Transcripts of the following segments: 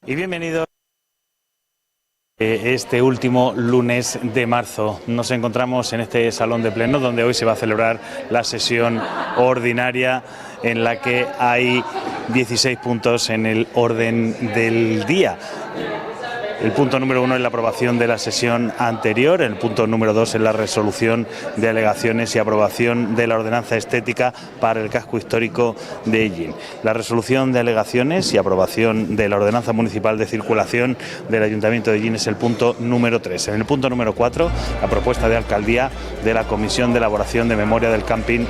Y bienvenidos. Este último lunes de marzo nos encontramos en este salón de pleno donde hoy se va a celebrar la sesión ordinaria en la que hay 16 puntos en el orden del día. El punto número 1 es la aprobación de la sesión anterior, el punto número 2 es la resolución de alegaciones y aprobación de la ordenanza estética para el casco histórico de Ellín. La resolución de alegaciones y aprobación de la ordenanza municipal de circulación del Ayuntamiento de Ellín es el punto número 3. En el punto número 4, la propuesta de alcaldía de la Comisión de Elaboración de Memoria del Camping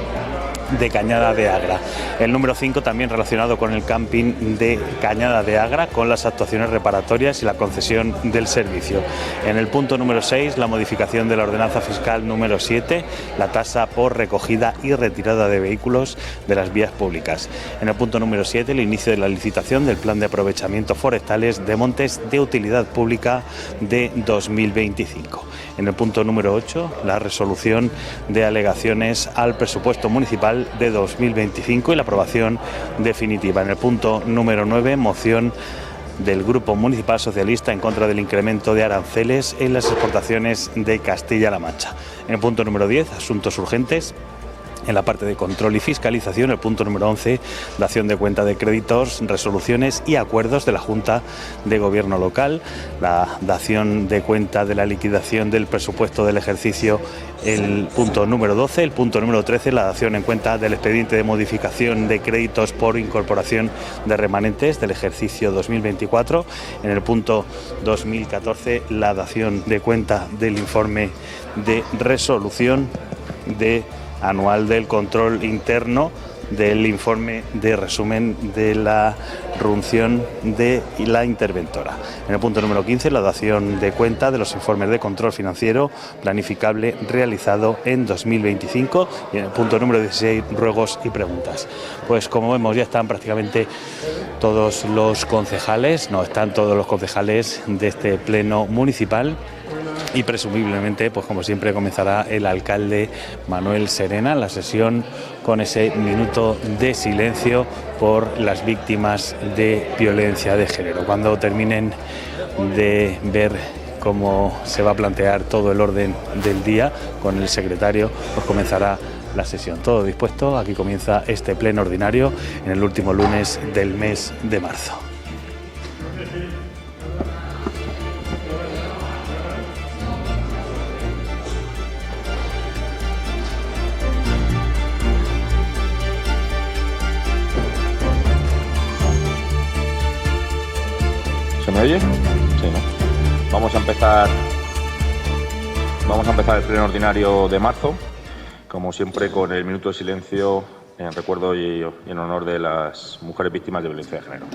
de Cañada de Agra. El número 5 también relacionado con el camping de Cañada de Agra, con las actuaciones reparatorias y la concesión del servicio. En el punto número 6, la modificación de la ordenanza fiscal número 7, la tasa por recogida y retirada de vehículos de las vías públicas. En el punto número 7, el inicio de la licitación del plan de aprovechamiento forestales de montes de utilidad pública de 2025. En el punto número 8, la resolución de alegaciones al presupuesto municipal de 2025 y la aprobación definitiva. En el punto número 9, moción del Grupo Municipal Socialista en contra del incremento de aranceles en las exportaciones de Castilla-La Mancha. En el punto número 10, asuntos urgentes. En la parte de control y fiscalización, el punto número 11, dación de cuenta de créditos, resoluciones y acuerdos de la Junta de Gobierno Local, la dación de cuenta de la liquidación del presupuesto del ejercicio, el punto número 12, el punto número 13, la dación en cuenta del expediente de modificación de créditos por incorporación de remanentes del ejercicio 2024, en el punto 2014, la dación de cuenta del informe de resolución de anual del control interno del informe de resumen de la runción de la interventora. En el punto número 15, la dación de cuenta de los informes de control financiero planificable realizado en 2025. Y en el punto número 16, ruegos y preguntas. Pues como vemos, ya están prácticamente todos los concejales, están todos los concejales de este pleno municipal. Y presumiblemente, pues como siempre, comenzará el alcalde Manuel Serena la sesión con ese minuto de silencio por las víctimas de violencia de género. Cuando terminen de ver cómo se va a plantear todo el orden del día con el secretario, pues comenzará la sesión. Todo dispuesto, aquí comienza este pleno ordinario en el último lunes del mes de marzo. ¿Se me oye? Sí, ¿no? Vamos a empezar el pleno ordinario de marzo, como siempre con el minuto de silencio en recuerdo y en honor de las mujeres víctimas de violencia de género.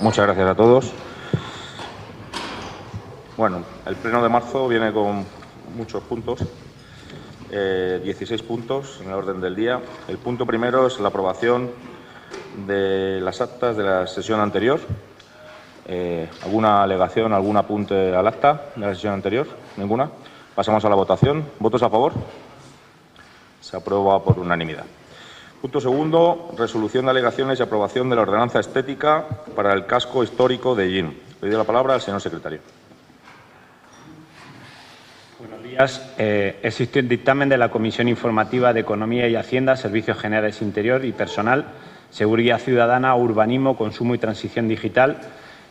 Muchas gracias a todos. Bueno, el pleno de marzo viene con muchos puntos, 16 puntos en el orden del día. El punto primero es la aprobación de las actas de la sesión anterior. ¿Alguna alegación, algún apunte al acta de la sesión anterior? ¿Ninguna? Pasamos a la votación. ¿Votos a favor? Se aprueba por unanimidad. Punto segundo, resolución de alegaciones y aprobación de la ordenanza estética para el casco histórico de Ellín. Le doy la palabra al señor secretario. Buenos días. Existe un dictamen de la Comisión Informativa de Economía y Hacienda, Servicios Generales Interior y Personal, Seguridad Ciudadana, Urbanismo, Consumo y Transición Digital,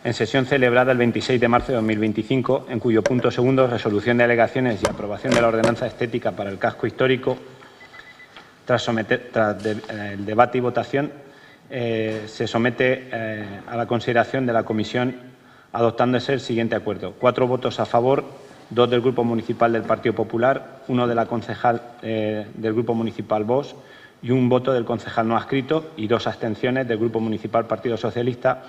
en sesión celebrada el 26 de marzo de 2025, en cuyo punto segundo, resolución de alegaciones y aprobación de la ordenanza estética para el casco histórico, tras el debate y votación, se somete a la consideración de la comisión adoptándose el siguiente acuerdo. 4 votos a favor, 2 del Grupo Municipal del Partido Popular, 1 de la concejal del Grupo Municipal Vox y 1 voto del concejal no adscrito y 2 abstenciones del Grupo Municipal Partido Socialista,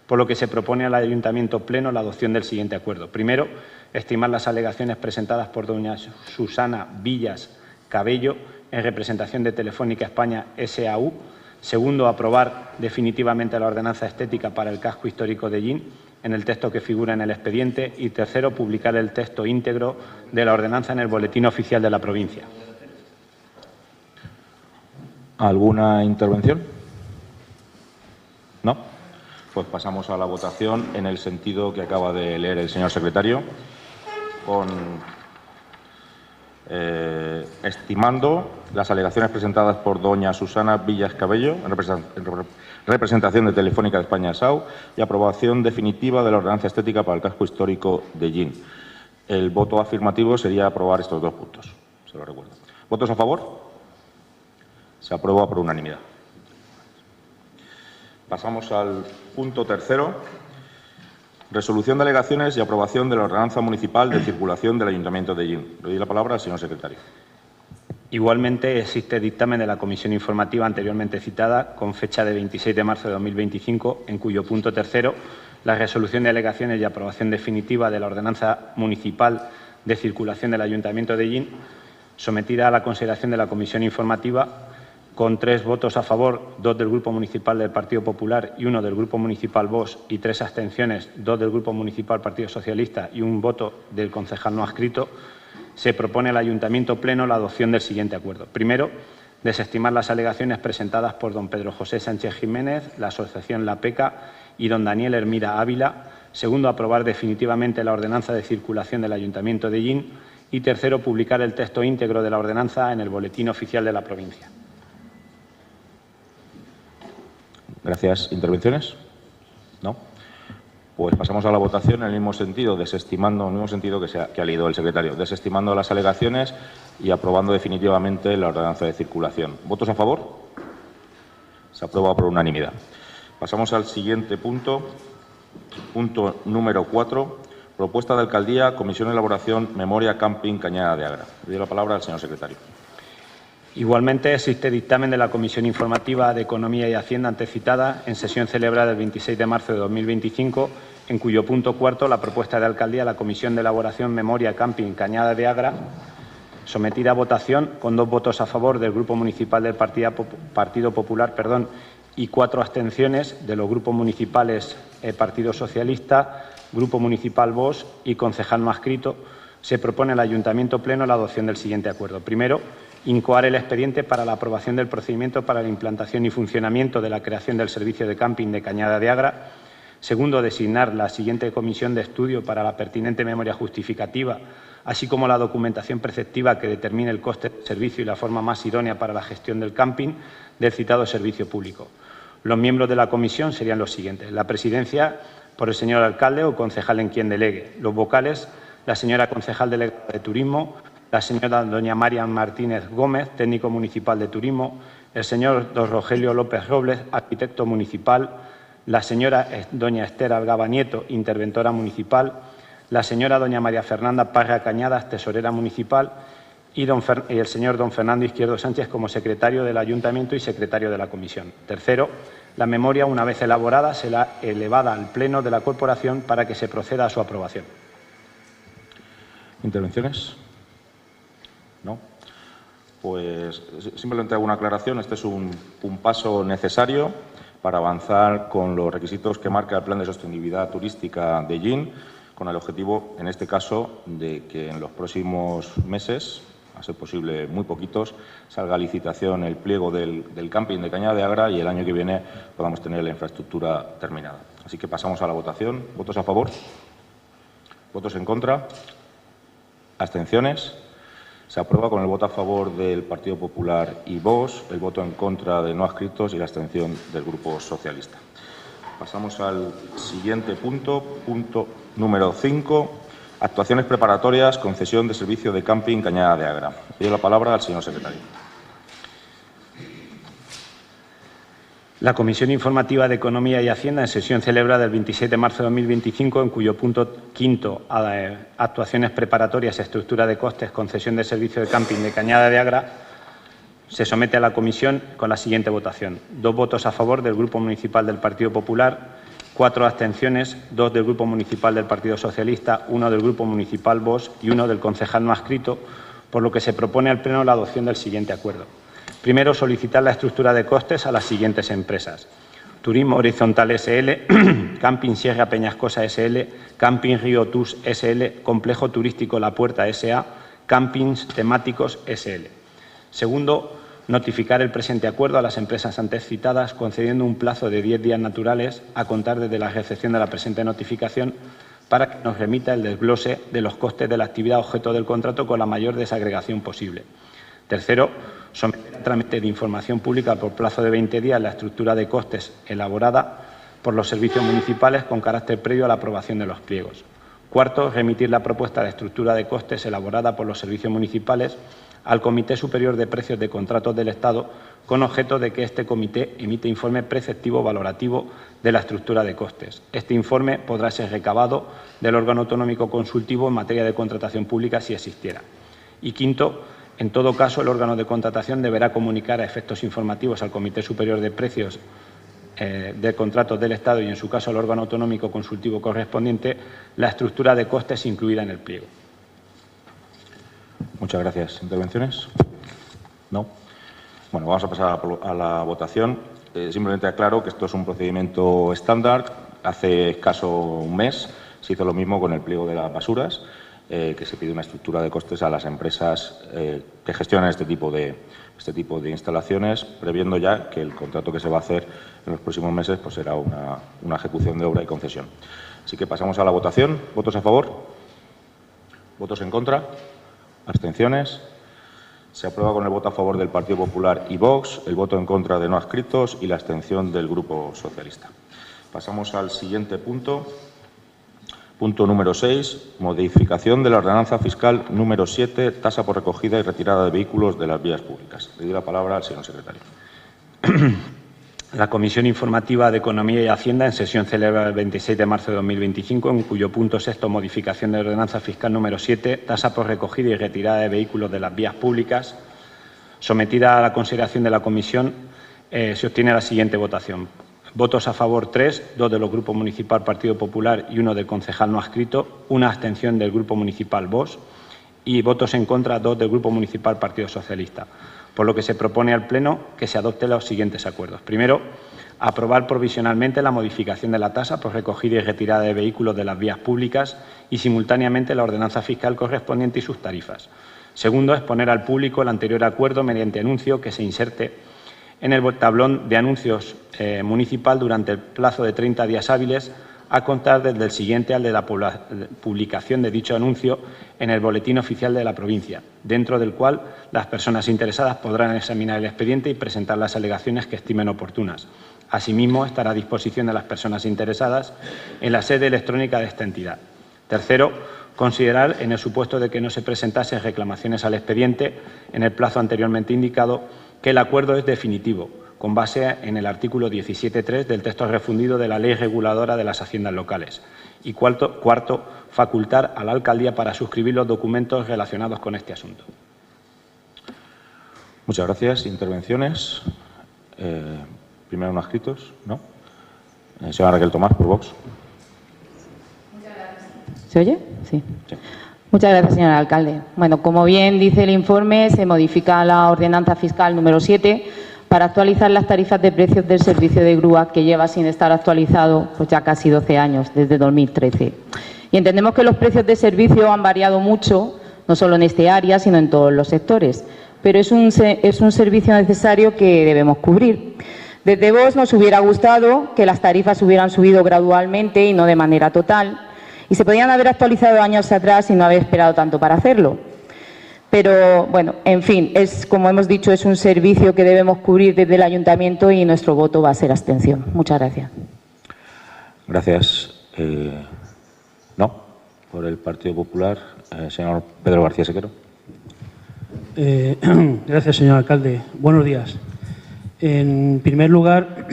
por lo que se propone al Ayuntamiento Pleno la adopción del siguiente acuerdo. Primero, estimar las alegaciones presentadas por doña Susana Villas Cabello en representación de Telefónica España S.A.U. Segundo, aprobar definitivamente la ordenanza estética para el casco histórico de Llín en el texto que figura en el expediente. Y tercero, publicar el texto íntegro de la ordenanza en el Boletín Oficial de la provincia. ¿Alguna intervención? ¿No? Pues pasamos a la votación en el sentido que acaba de leer el señor secretario, estimando las alegaciones presentadas por doña Susana Villas Cabello, en representación de Telefónica de España S.A.U. y aprobación definitiva de la ordenanza estética para el casco histórico de Llín. El voto afirmativo sería aprobar estos 2 puntos, se lo recuerdo. ¿Votos a favor? Se aprueba por unanimidad. Pasamos al punto tercero. Resolución de alegaciones y aprobación de la ordenanza municipal de circulación del Ayuntamiento de Llín. Le doy la palabra al señor secretario. Igualmente, existe dictamen de la comisión informativa anteriormente citada, con fecha de 26 de marzo de 2025, en cuyo punto tercero, la resolución de alegaciones y aprobación definitiva de la ordenanza municipal de circulación del Ayuntamiento de Llín, sometida a la consideración de la comisión informativa, con 3 votos a favor, 2 del Grupo Municipal del Partido Popular y 1 del Grupo Municipal Vox y 3 abstenciones, 2 del Grupo Municipal Partido Socialista y 1 voto del concejal no adscrito, se propone al Ayuntamiento Pleno la adopción del siguiente acuerdo. Primero, desestimar las alegaciones presentadas por don Pedro José Sánchez Jiménez, la Asociación La Peca y don Daniel Hermida Ávila. Segundo, aprobar definitivamente la ordenanza de circulación del Ayuntamiento de Llín. Y tercero, publicar el texto íntegro de la ordenanza en el Boletín Oficial de la provincia. Gracias. ¿Intervenciones? ¿No? Pues pasamos a la votación en el mismo sentido, desestimando, en el mismo sentido que ha leído el secretario, desestimando las alegaciones y aprobando definitivamente la ordenanza de circulación. ¿Votos a favor? Se aprueba por unanimidad. Pasamos al siguiente punto, punto número 4, propuesta de alcaldía, comisión de elaboración, memoria camping Cañada de Agra. Le doy la palabra al señor secretario. Igualmente, existe dictamen de la Comisión Informativa de Economía y Hacienda antecitada en sesión celebrada el 26 de marzo de 2025, en cuyo punto cuarto la propuesta de alcaldía a la Comisión de Elaboración Memoria Camping Cañada de Agra, sometida a votación con 2 votos a favor del Grupo Municipal del Partido Popular y 4 abstenciones de los grupos municipales Partido Socialista, Grupo Municipal Vox y concejal no adscrito, se propone al Ayuntamiento Pleno la adopción del siguiente acuerdo. Primero, incoar el expediente para la aprobación del procedimiento para la implantación y funcionamiento de la creación del servicio de camping de Cañada de Agra. Segundo, designar la siguiente comisión de estudio para la pertinente memoria justificativa, así como la documentación preceptiva que determine el coste del servicio y la forma más idónea para la gestión del camping del citado servicio público. Los miembros de la comisión serían los siguientes. La presidencia por el señor alcalde o concejal en quien delegue. Los vocales, la señora concejal delegada de Turismo, la señora doña María Martínez Gómez, técnico municipal de Turismo, el señor don Rogelio López Robles, arquitecto municipal, la señora doña Esther Algaba Nieto, interventora municipal, la señora doña María Fernanda Parra Cañadas, tesorera municipal, y el señor don Fernando Izquierdo Sánchez como secretario del Ayuntamiento y secretario de la Comisión. Tercero, la memoria, una vez elaborada, será elevada al Pleno de la Corporación para que se proceda a su aprobación. ¿Intervenciones? ¿No? Pues simplemente hago una aclaración. Este es un paso necesario para avanzar con los requisitos que marca el Plan de Sostenibilidad Turística de Llín, con el objetivo, en este caso, de que en los próximos meses, a ser posible muy poquitos, salga a licitación el pliego del camping de Cañada de Agra y el año que viene podamos tener la infraestructura terminada. Así que pasamos a la votación. ¿Votos a favor? ¿Votos en contra? ¿Abstenciones? Se aprueba con el voto a favor del Partido Popular y Vox, el voto en contra de no adscritos y la abstención del Grupo Socialista. Pasamos al siguiente punto, punto número 5. Actuaciones preparatorias, concesión de servicio de camping Cañada de Agra. Pido la palabra al señor secretario. La Comisión Informativa de Economía y Hacienda, en sesión celebrada el 26 de marzo de 2025, en cuyo punto quinto, actuaciones preparatorias, estructura de costes, concesión de servicio de camping de Cañada de Agra, se somete a la comisión con la siguiente votación. 2 votos a favor del Grupo Municipal del Partido Popular, 4 abstenciones, 2 del Grupo Municipal del Partido Socialista, 1 del Grupo Municipal Vox y 1 del concejal no adscrito, por lo que se propone al Pleno la adopción del siguiente acuerdo. Primero, solicitar la estructura de costes a las siguientes empresas: Turismo Horizontal S.L., Camping Sierra Peñascosa S.L., Camping Río Tus S.L., Complejo Turístico La Puerta S.A., Campings Temáticos S.L. Segundo, notificar el presente acuerdo a las empresas antes citadas, concediendo un plazo de 10 días naturales a contar desde la recepción de la presente notificación para que nos remita el desglose de los costes de la actividad objeto del contrato con la mayor desagregación posible. Tercero, someter a trámite de información pública por plazo de 20 días la estructura de costes elaborada por los servicios municipales con carácter previo a la aprobación de los pliegos. Cuarto, remitir la propuesta de estructura de costes elaborada por los servicios municipales al Comité Superior de Precios de Contratos del Estado, con objeto de que este comité emite informe preceptivo valorativo de la estructura de costes. Este informe podrá ser recabado del órgano autonómico consultivo en materia de contratación pública si existiera. Y quinto, en todo caso, el órgano de contratación deberá comunicar a efectos informativos al Comité Superior de Precios de Contratos del Estado y, en su caso, al órgano autonómico consultivo correspondiente, la estructura de costes incluida en el pliego. Muchas gracias. ¿Intervenciones? No. Bueno, vamos a pasar a la votación. Simplemente aclaro que esto es un procedimiento estándar. Hace escaso un mes se hizo lo mismo con el pliego de las basuras, que se pide una estructura de costes a las empresas que gestionan este tipo de instalaciones, previendo ya que el contrato que se va a hacer en los próximos meses pues será una ejecución de obra y concesión. Así que pasamos a la votación. ¿Votos a favor? ¿Votos en contra? ¿Abstenciones? Se aprueba con el voto a favor del Partido Popular y Vox, el voto en contra de no adscritos y la abstención del Grupo Socialista. Pasamos al siguiente punto. Punto número 6. Modificación de la ordenanza fiscal número 7, tasa por recogida y retirada de vehículos de las vías públicas. Le doy la palabra al señor secretario. La Comisión Informativa de Economía y Hacienda, en sesión celebrada el 26 de marzo de 2025, en cuyo punto sexto, modificación de ordenanza fiscal número 7, tasa por recogida y retirada de vehículos de las vías públicas, sometida a la consideración de la Comisión, se obtiene la siguiente votación. Votos a favor 3, 2 del Grupo Municipal Partido Popular y 1 del concejal no adscrito, 1 abstención del Grupo Municipal Vox y votos en contra 2 del Grupo Municipal Partido Socialista. Por lo que se propone al Pleno que se adopten los siguientes acuerdos. Primero, aprobar provisionalmente la modificación de la tasa por recogida y retirada de vehículos de las vías públicas y simultáneamente la ordenanza fiscal correspondiente y sus tarifas. Segundo, exponer al público el anterior acuerdo mediante anuncio que se inserte en el tablón de anuncios municipal durante el plazo de 30 días hábiles a contar desde el siguiente al de la publicación de dicho anuncio en el Boletín Oficial de la provincia, dentro del cual las personas interesadas podrán examinar el expediente y presentar las alegaciones que estimen oportunas. Asimismo, estará a disposición de las personas interesadas en la sede electrónica de esta entidad. Tercero, considerar, en el supuesto de que no se presentasen reclamaciones al expediente en el plazo anteriormente indicado, que el acuerdo es definitivo, con base en el artículo 17.3 del texto refundido de la Ley Reguladora de las Haciendas Locales. Y cuarto, facultar a la Alcaldía para suscribir los documentos relacionados con este asunto. Muchas gracias. ¿Intervenciones? Primero no adscritos, ¿no? Señora Raquel Tomás, por Vox. Muchas gracias. ¿Se oye? Sí. Muchas gracias, señor alcalde. Bueno, como bien dice el informe, se modifica la ordenanza fiscal número 7 para actualizar las tarifas de precios del servicio de grúa, que lleva sin estar actualizado pues ya casi 12 años, desde 2013. Y entendemos que los precios de servicio han variado mucho, no solo en este área, sino en todos los sectores. Pero es un servicio necesario que debemos cubrir. Desde Vox nos hubiera gustado que las tarifas hubieran subido gradualmente y no de manera total, y se podían haber actualizado años atrás y no haber esperado tanto para hacerlo. Pero, bueno, en fin, como hemos dicho, es un servicio que debemos cubrir desde el Ayuntamiento y nuestro voto va a ser abstención. Muchas gracias. Gracias. No, por el Partido Popular, señor Pedro García Sequero. Gracias, señor alcalde. Buenos días. En primer lugar,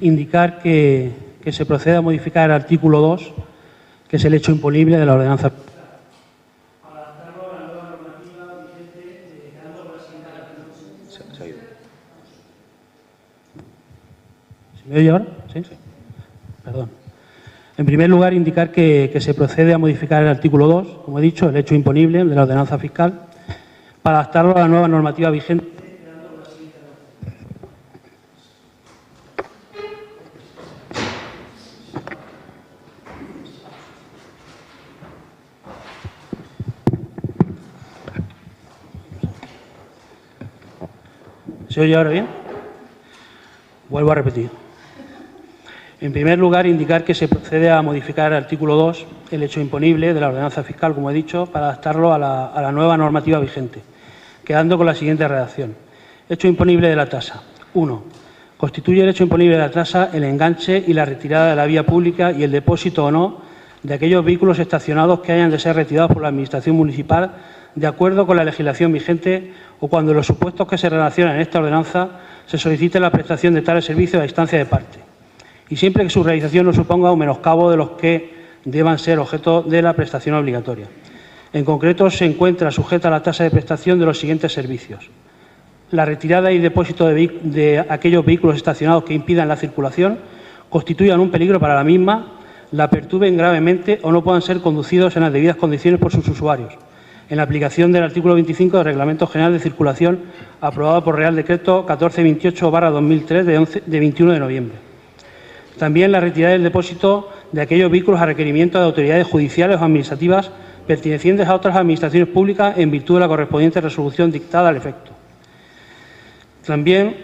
indicar que se procede a modificar el artículo 2, que es el hecho imponible de la ordenanza. ¿Se me oye ahora? ¿Sí? Perdón. En primer lugar, indicar que se procede a modificar el artículo 2, como he dicho, el hecho imponible de la ordenanza fiscal, para adaptarlo a la nueva normativa vigente. ¿Se oye ahora bien? Vuelvo a repetir. En primer lugar, indicar que se procede a modificar el artículo 2, el hecho imponible de la ordenanza fiscal, como he dicho, para adaptarlo a la nueva normativa vigente, quedando con la siguiente redacción. Hecho imponible de la tasa. 1. Constituye el hecho imponible de la tasa el enganche y la retirada de la vía pública y el depósito o no de aquellos vehículos estacionados que hayan de ser retirados por la Administración municipal de acuerdo con la legislación vigente o cuando en los supuestos que se relacionan en esta ordenanza se solicite la prestación de tales servicios a instancia de parte, y siempre que su realización no suponga un menoscabo de los que deban ser objeto de la prestación obligatoria. En concreto, se encuentra sujeta a la tasa de prestación de los siguientes servicios: la retirada y depósito de aquellos vehículos estacionados que impidan la circulación, constituyan un peligro para la misma, la perturben gravemente o no puedan ser conducidos en las debidas condiciones por sus usuarios, en la aplicación del artículo 25 del Reglamento General de Circulación, aprobado por Real Decreto 1428/2003 de 21 de noviembre. También la retirada del depósito de aquellos vehículos a requerimiento de autoridades judiciales o administrativas pertenecientes a otras administraciones públicas en virtud de la correspondiente resolución dictada al efecto. También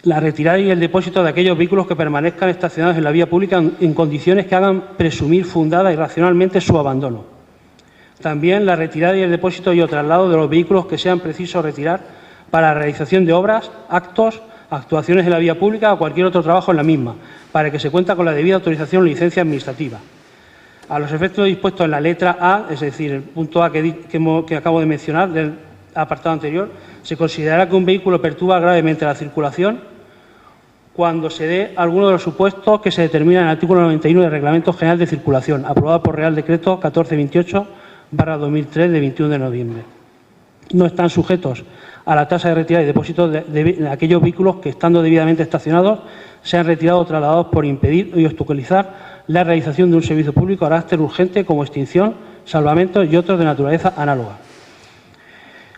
la retirada y el depósito de aquellos vehículos que permanezcan estacionados en la vía pública en condiciones que hagan presumir fundada y racionalmente su abandono. También la retirada y el depósito y o traslado de los vehículos que sean preciso retirar para la realización de obras, actos, actuaciones en la vía pública o cualquier otro trabajo en la misma, para que se cuenta con la debida autorización o licencia administrativa. A los efectos dispuestos en la letra A, es decir, el punto A que acabo de mencionar del apartado anterior, se considerará que un vehículo perturba gravemente la circulación cuando se dé alguno de los supuestos que se determinan en el artículo 91 del Reglamento General de Circulación, aprobado por Real Decreto 1428/2003 de 21 de noviembre. No están sujetos a la tasa de retirada y depósito de aquellos vehículos que, estando debidamente estacionados, sean retirados o trasladados por impedir y obstaculizar la realización de un servicio público de carácter urgente como extinción, salvamento y otros de naturaleza análoga.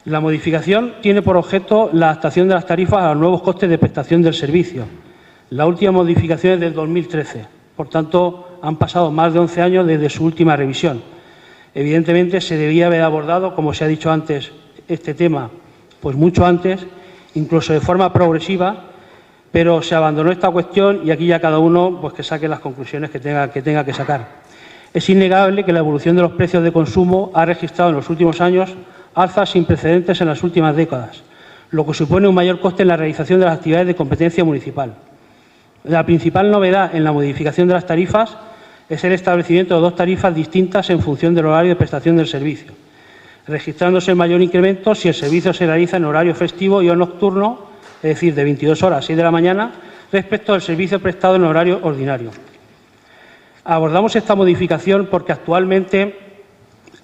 La modificación tiene por objeto la adaptación de las tarifas a los nuevos costes de prestación del servicio. La última modificación es del 2013, por tanto, han pasado más de 11 años desde su última revisión. Evidentemente, se debía haber abordado, como se ha dicho antes, este tema pues mucho antes, incluso de forma progresiva, pero se abandonó esta cuestión y aquí ya cada uno pues que saque las conclusiones que tenga que sacar. Es innegable que la evolución de los precios de consumo ha registrado en los últimos años alzas sin precedentes en las últimas décadas, lo que supone un mayor coste en la realización de las actividades de competencia municipal. La principal novedad en la modificación de las tarifas es el establecimiento de dos tarifas distintas en función del horario de prestación del servicio, registrándose el mayor incremento si el servicio se realiza en horario festivo y o nocturno, es decir, de 22 horas a 6 de la mañana, respecto al servicio prestado en horario ordinario. Abordamos esta modificación porque actualmente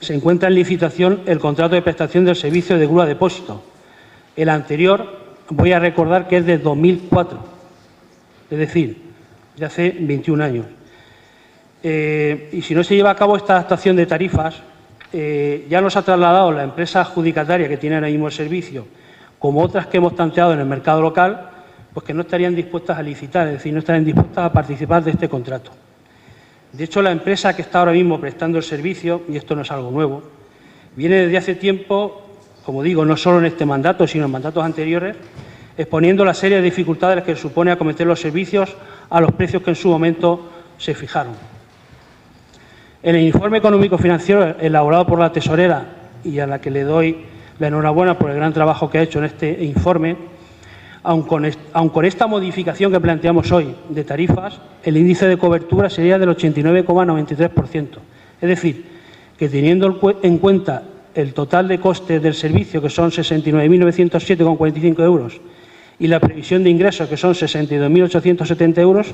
se encuentra en licitación el contrato de prestación del servicio de grúa depósito. El anterior, voy a recordar que es de 2004, es decir, de hace 21 años. Y si no se lleva a cabo esta adaptación de tarifas, ya nos ha trasladado la empresa adjudicataria que tiene ahora mismo el servicio, como otras que hemos tanteado en el mercado local, pues que no estarían dispuestas a licitar, es decir, no estarían dispuestas a participar de este contrato. De hecho, la empresa que está ahora mismo prestando el servicio, y esto no es algo nuevo, viene desde hace tiempo, como digo, no solo en este mandato, sino en mandatos anteriores, exponiendo la serie de dificultades que supone acometer los servicios a los precios que en su momento se fijaron. En el informe económico-financiero elaborado por la tesorera, y a la que le doy la enhorabuena por el gran trabajo que ha hecho en este informe, Aun con esta modificación que planteamos hoy de tarifas, el índice de cobertura sería del 89,93%. Es decir, que teniendo en cuenta el total de costes del servicio, que son 69.907,45 euros, y la previsión de ingresos, que son 62.870 euros,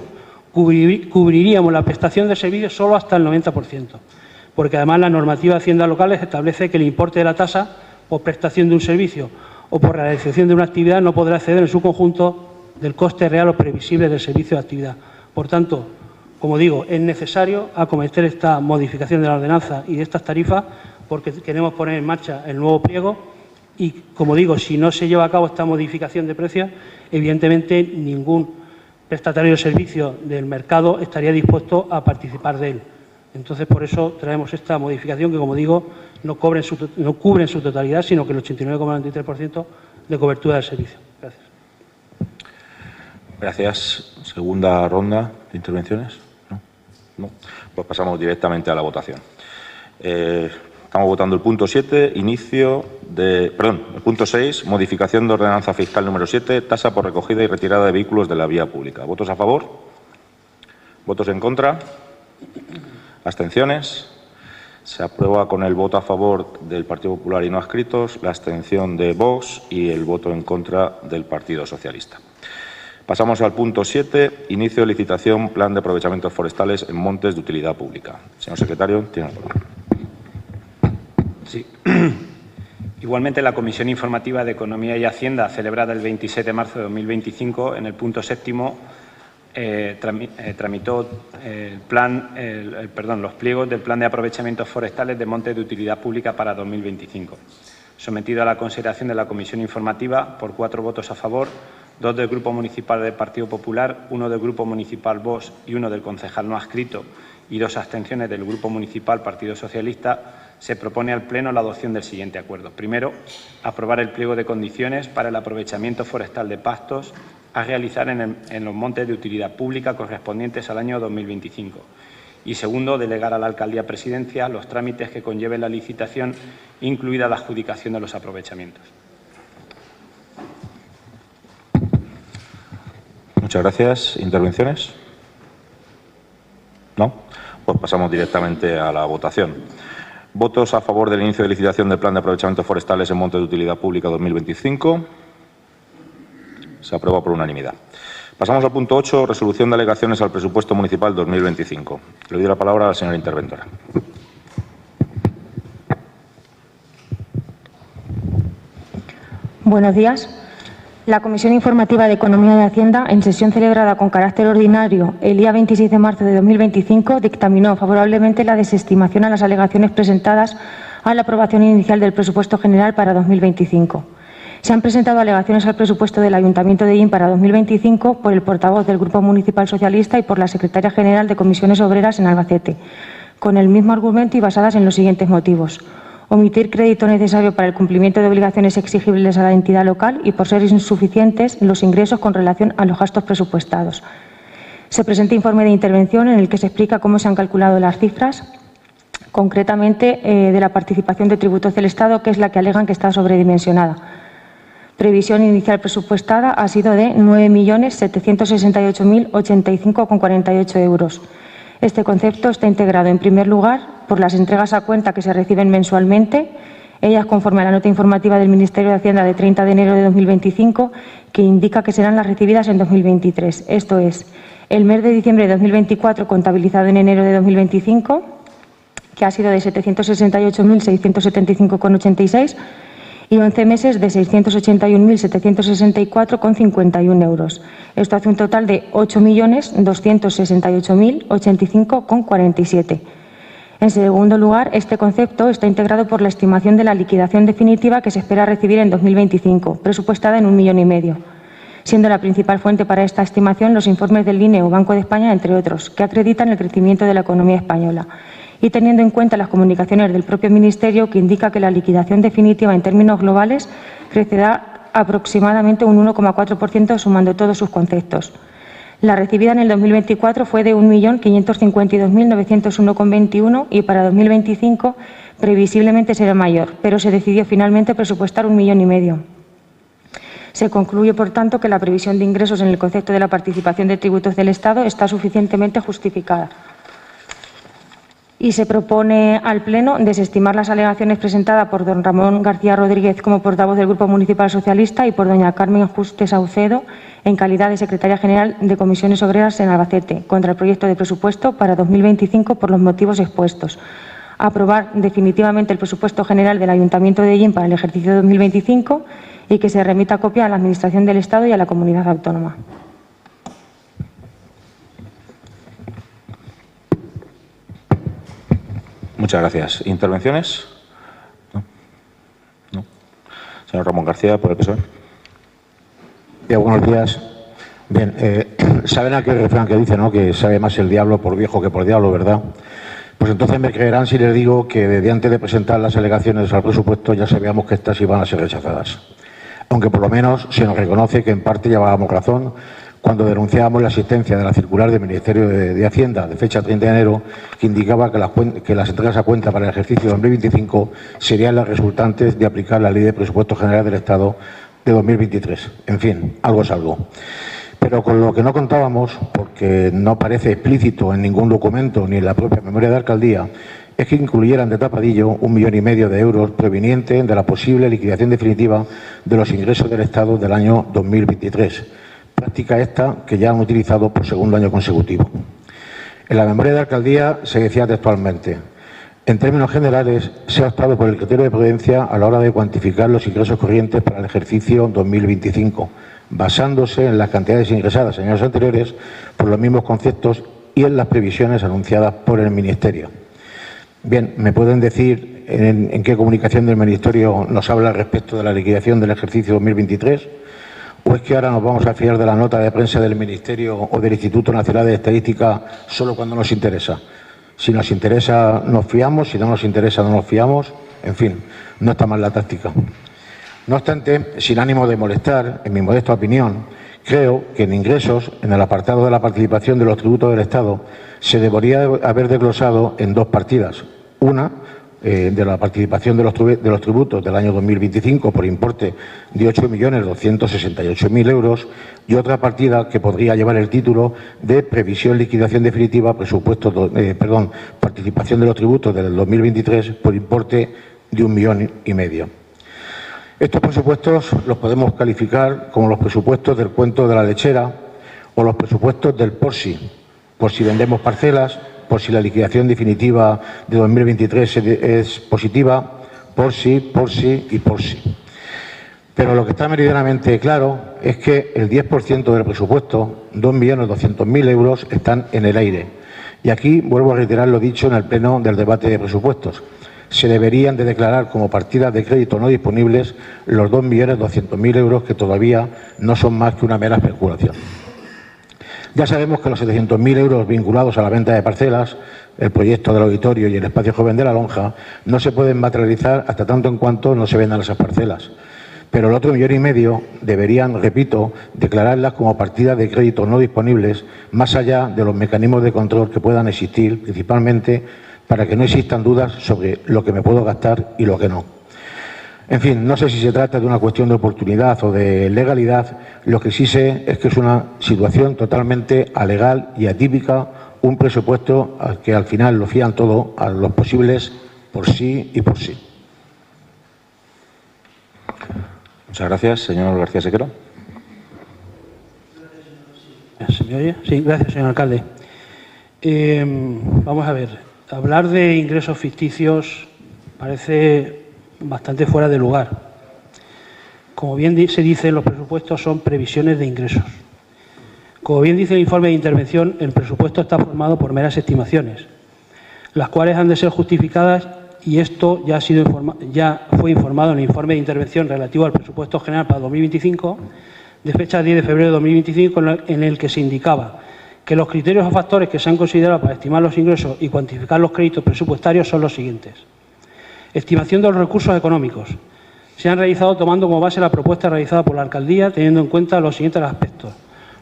cubriríamos la prestación de servicios solo hasta el 90%, porque además la normativa de Hacienda locales establece que el importe de la tasa por prestación de un servicio o por realización de una actividad no podrá exceder en su conjunto del coste real o previsible del servicio de actividad. Por tanto, como digo, es necesario acometer esta modificación de la ordenanza y de estas tarifas porque queremos poner en marcha el nuevo pliego y, como digo, si no se lleva a cabo esta modificación de precios, evidentemente ningún prestatario de servicio del mercado estaría dispuesto a participar de él. Entonces, por eso traemos esta modificación que, como digo, no cubre en su totalidad, sino que el 89,93% de cobertura del servicio. Gracias. Gracias. Segunda ronda de intervenciones. ¿No? Pues pasamos directamente a la votación. Estamos votando el punto 7, el punto 6, modificación de ordenanza fiscal número 7, tasa por recogida y retirada de vehículos de la vía pública. ¿Votos a favor? ¿Votos en contra? ¿Abstenciones? Se aprueba con el voto a favor del Partido Popular y no adscritos, la abstención de Vox y el voto en contra del Partido Socialista. Pasamos al punto 7, inicio de licitación, plan de aprovechamientos forestales en montes de utilidad pública. Señor secretario, tiene la palabra. Sí. Igualmente, la Comisión Informativa de Economía y Hacienda, celebrada el 27 de marzo de 2025, en el punto 7º, tramitó los pliegos del Plan de Aprovechamientos Forestales de Montes de Utilidad Pública para 2025, sometido a la consideración de la Comisión Informativa por 4 votos a favor, 2 del Grupo Municipal del Partido Popular, 1 del Grupo Municipal Vox y 1 del concejal no adscrito y 2 abstenciones del Grupo Municipal Partido Socialista. Se propone al Pleno la adopción del siguiente acuerdo. Primero, aprobar el pliego de condiciones para el aprovechamiento forestal de pastos a realizar en los montes de utilidad pública correspondientes al año 2025. Y segundo, delegar a la Alcaldía Presidencia los trámites que conlleven la licitación, incluida la adjudicación de los aprovechamientos. Muchas gracias. ¿Intervenciones? ¿No? Pues pasamos directamente a la votación. ¿Votos a favor del inicio de licitación del Plan de Aprovechamientos Forestales en Montes de Utilidad Pública 2025? Se aprueba por unanimidad. Pasamos al punto 8, resolución de alegaciones al presupuesto municipal 2025. Le doy la palabra a la señora interventora. Buenos días. La Comisión Informativa de Economía y Hacienda, en sesión celebrada con carácter ordinario el día 26 de marzo de 2025, dictaminó favorablemente la desestimación a las alegaciones presentadas a la aprobación inicial del presupuesto general para 2025. Se han presentado alegaciones al presupuesto del Ayuntamiento de Hellín para 2025 por el portavoz del Grupo Municipal Socialista y por la Secretaria General de Comisiones Obreras en Albacete, con el mismo argumento y basadas en los siguientes motivos: omitir crédito necesario para el cumplimiento de obligaciones exigibles a la entidad local y por ser insuficientes los ingresos con relación a los gastos presupuestados. Se presenta informe de intervención en el que se explica cómo se han calculado las cifras, concretamente de la participación de tributos del Estado, que es la que alegan que está sobredimensionada. Previsión inicial presupuestada ha sido de 9.768.085,48 euros. Este concepto está integrado, en primer lugar, por las entregas a cuenta que se reciben mensualmente, ellas conforme a la nota informativa del Ministerio de Hacienda de 30 de enero de 2025, que indica que serán las recibidas en 2023. Esto es, el mes de diciembre de 2024 contabilizado en enero de 2025, que ha sido de 768.675,86, y 11 meses de 681.764,51 euros. Esto hace un total de 8.268.085,47. En segundo lugar, este concepto está integrado por la estimación de la liquidación definitiva que se espera recibir en 2025, presupuestada en 1,5 millones, siendo la principal fuente para esta estimación los informes del INE o Banco de España, entre otros, que acreditan el crecimiento de la economía española, y teniendo en cuenta las comunicaciones del propio Ministerio, que indica que la liquidación definitiva en términos globales crecerá aproximadamente un 1,4% sumando todos sus conceptos. La recibida en el 2024 fue de 1.552.901,21 y para 2025 previsiblemente será mayor, pero se decidió finalmente presupuestar 1,5 millones. Se concluye, por tanto, que la previsión de ingresos en el concepto de la participación de tributos del Estado está suficientemente justificada. Y se propone al Pleno desestimar las alegaciones presentadas por don Ramón García Rodríguez como portavoz del Grupo Municipal Socialista y por doña Carmen Juste Saucedo en calidad de secretaria general de Comisiones Obreras en Albacete contra el proyecto de presupuesto para 2025 por los motivos expuestos. Aprobar definitivamente el presupuesto general del Ayuntamiento de Ellín para el ejercicio 2025 y que se remita copia a la Administración del Estado y a la Comunidad Autónoma. Muchas gracias. ¿Intervenciones? ¿No? Señor Ramón García, por el PSOE. Buenos días. Bien, saben aquel refrán que dice, ¿no?, que sabe más el diablo por viejo que por diablo, ¿verdad? Pues entonces me creerán si les digo que desde antes de presentar las alegaciones al presupuesto ya sabíamos que estas iban a ser rechazadas. Aunque por lo menos se nos reconoce que en parte llevábamos razón cuando denunciábamos la existencia de la circular del Ministerio de Hacienda de fecha 30 de enero que indicaba que las entregas a cuenta para el ejercicio 2025 serían las resultantes de aplicar la Ley de Presupuestos Generales del Estado de 2023. En fin, algo es algo. Pero con lo que no contábamos, porque no parece explícito en ningún documento ni en la propia memoria de alcaldía, es que incluyeran de tapadillo 1,5 millones de euros provenientes de la posible liquidación definitiva de los ingresos del Estado del año 2023. Práctica esta que ya han utilizado por segundo año consecutivo. En la memoria de alcaldía se decía textualmente: en términos generales, se ha optado por el criterio de prudencia a la hora de cuantificar los ingresos corrientes para el ejercicio 2025, basándose en las cantidades ingresadas en años anteriores por los mismos conceptos y en las previsiones anunciadas por el Ministerio. Bien, ¿me pueden decir en qué comunicación del Ministerio nos habla respecto de la liquidación del ejercicio 2023? ¿O es que ahora nos vamos a fiar de la nota de prensa del Ministerio o del Instituto Nacional de Estadística solo cuando nos interesa? Si nos interesa, nos fiamos; si no nos interesa, no nos fiamos. En fin, no está mal la táctica. No obstante, sin ánimo de molestar, en mi modesta opinión, creo que en ingresos, en el apartado de la participación de los tributos del Estado, se debería haber desglosado en dos partidas. Una, de la participación de los tributos del año 2025 por importe de 8.268.000 euros y otra partida que podría llevar el título de previsión liquidación definitiva participación de los tributos del 2023 por importe de 1,5 millones. Estos presupuestos los podemos calificar como los presupuestos del cuento de la lechera o los presupuestos del por si vendemos parcelas, por si la liquidación definitiva de 2023 es positiva, por si y por si. Pero lo que está meridianamente claro es que el 10% del presupuesto, 2.200.000 euros, están en el aire. Y aquí vuelvo a reiterar lo dicho en el pleno del debate de presupuestos. Se deberían de declarar como partidas de crédito no disponibles los 2.200.000 euros que todavía no son más que una mera especulación. Ya sabemos que los 700.000 euros vinculados a la venta de parcelas, el proyecto del auditorio y el espacio joven de la lonja no se pueden materializar hasta tanto en cuanto no se vendan esas parcelas. Pero el otro 1,5 millones deberían, repito, declararlas como partidas de crédito no disponibles, más allá de los mecanismos de control que puedan existir, principalmente para que no existan dudas sobre lo que me puedo gastar y lo que no. En fin, no sé si se trata de una cuestión de oportunidad o de legalidad. Lo que sí sé es que es una situación totalmente alegal y atípica, un presupuesto al que al final lo fían todo a los posibles por sí y por sí. Muchas gracias. Señor García Sequero. ¿Se me oye? Sí, gracias, señor alcalde. Vamos a ver. Hablar de ingresos ficticios parece bastante fuera de lugar. Como bien se dice, los presupuestos son previsiones de ingresos. Como bien dice el informe de intervención, el presupuesto está formado por meras estimaciones, las cuales han de ser justificadas, y esto ya fue informado en el informe de intervención relativo al presupuesto general para 2025, de fecha 10 de febrero de 2025, en el que se indicaba que los criterios o factores que se han considerado para estimar los ingresos y cuantificar los créditos presupuestarios son los siguientes. Estimación de los recursos económicos. Se han realizado tomando como base la propuesta realizada por la alcaldía, teniendo en cuenta los siguientes aspectos: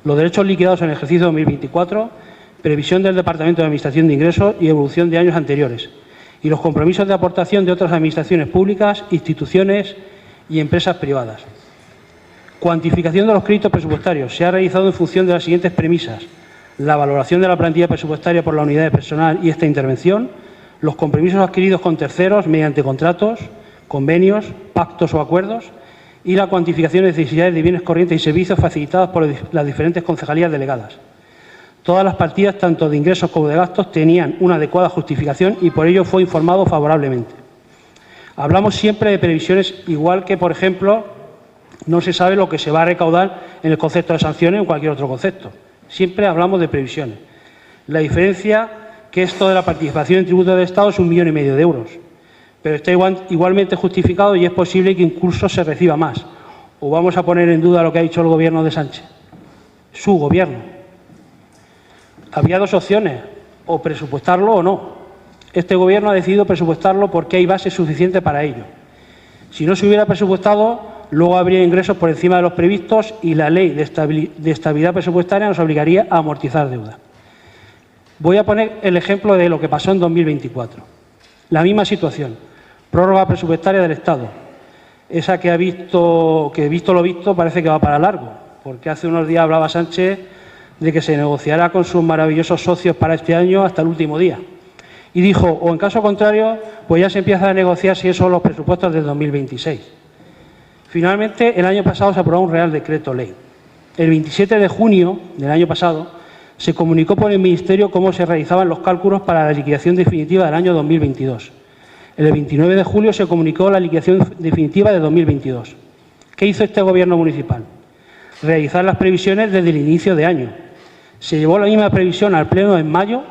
los derechos liquidados en el ejercicio 2024, previsión del Departamento de Administración de Ingresos y evolución de años anteriores, y los compromisos de aportación de otras administraciones públicas, instituciones y empresas privadas. Cuantificación de los créditos presupuestarios. Se ha realizado en función de las siguientes premisas: la valoración de la plantilla presupuestaria por la unidad de personal y esta intervención, los compromisos adquiridos con terceros mediante contratos, convenios, pactos o acuerdos, y la cuantificación de necesidades de bienes corrientes y servicios facilitadas por las diferentes concejalías delegadas. Todas las partidas, tanto de ingresos como de gastos, tenían una adecuada justificación y por ello fue informado favorablemente. Hablamos siempre de previsiones, igual que, por ejemplo, no se sabe lo que se va a recaudar en el concepto de sanciones o en cualquier otro concepto. Siempre hablamos de previsiones. La diferencia que esto de la participación en tributos del Estado es 1,5 millones de euros. Pero está igualmente justificado y es posible que incluso se reciba más. ¿O vamos a poner en duda lo que ha dicho el Gobierno de Sánchez? Su Gobierno. Había dos opciones, o presupuestarlo o no. Este Gobierno ha decidido presupuestarlo porque hay base suficiente para ello. Si no se hubiera presupuestado, luego habría ingresos por encima de los previstos y la Ley de Estabilidad Presupuestaria nos obligaría a amortizar deuda. Voy a poner el ejemplo de lo que pasó en 2024. La misma situación, prórroga presupuestaria del Estado. Esa que visto lo visto parece que va para largo, porque hace unos días hablaba Sánchez de que se negociará con sus maravillosos socios para este año hasta el último día. Y dijo, o en caso contrario, pues ya se empieza a negociar si eso son los presupuestos del 2026. Finalmente, el año pasado se aprobó un Real Decreto Ley. El 27 de junio del año pasado se comunicó por el Ministerio cómo se realizaban los cálculos para la liquidación definitiva del año 2022. El 29 de julio se comunicó la liquidación definitiva de 2022. ¿Qué hizo este Gobierno municipal? Realizar las previsiones desde el inicio de año. Se llevó la misma previsión al Pleno en mayo,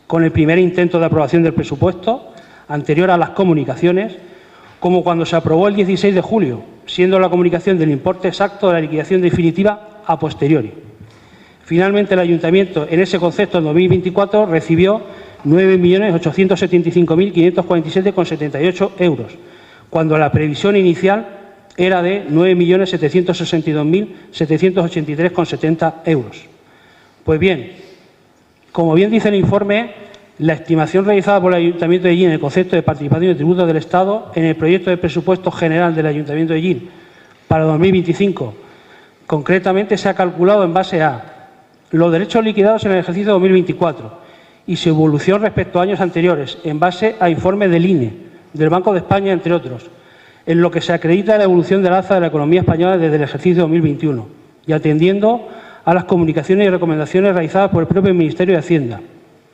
con el primer intento de aprobación del presupuesto, anterior a las comunicaciones, como cuando se aprobó el 16 de julio, siendo la comunicación del importe exacto de la liquidación definitiva a posteriori. Finalmente, el Ayuntamiento, en ese concepto, en 2024, recibió 9.855.547,78 euros, cuando la previsión inicial era de 9.762.783,70 euros. Pues bien, como bien dice el informe, la estimación realizada por el Ayuntamiento de Illín en el concepto de participación de tributos del Estado en el proyecto de presupuesto general del Ayuntamiento de Illín para 2025, concretamente se ha calculado en base a los derechos liquidados en el ejercicio 2024 y su evolución respecto a años anteriores, en base a informes del INE, del Banco de España, entre otros, en lo que se acredita la evolución del alza de la economía española desde el ejercicio 2021 y atendiendo a las comunicaciones y recomendaciones realizadas por el propio Ministerio de Hacienda,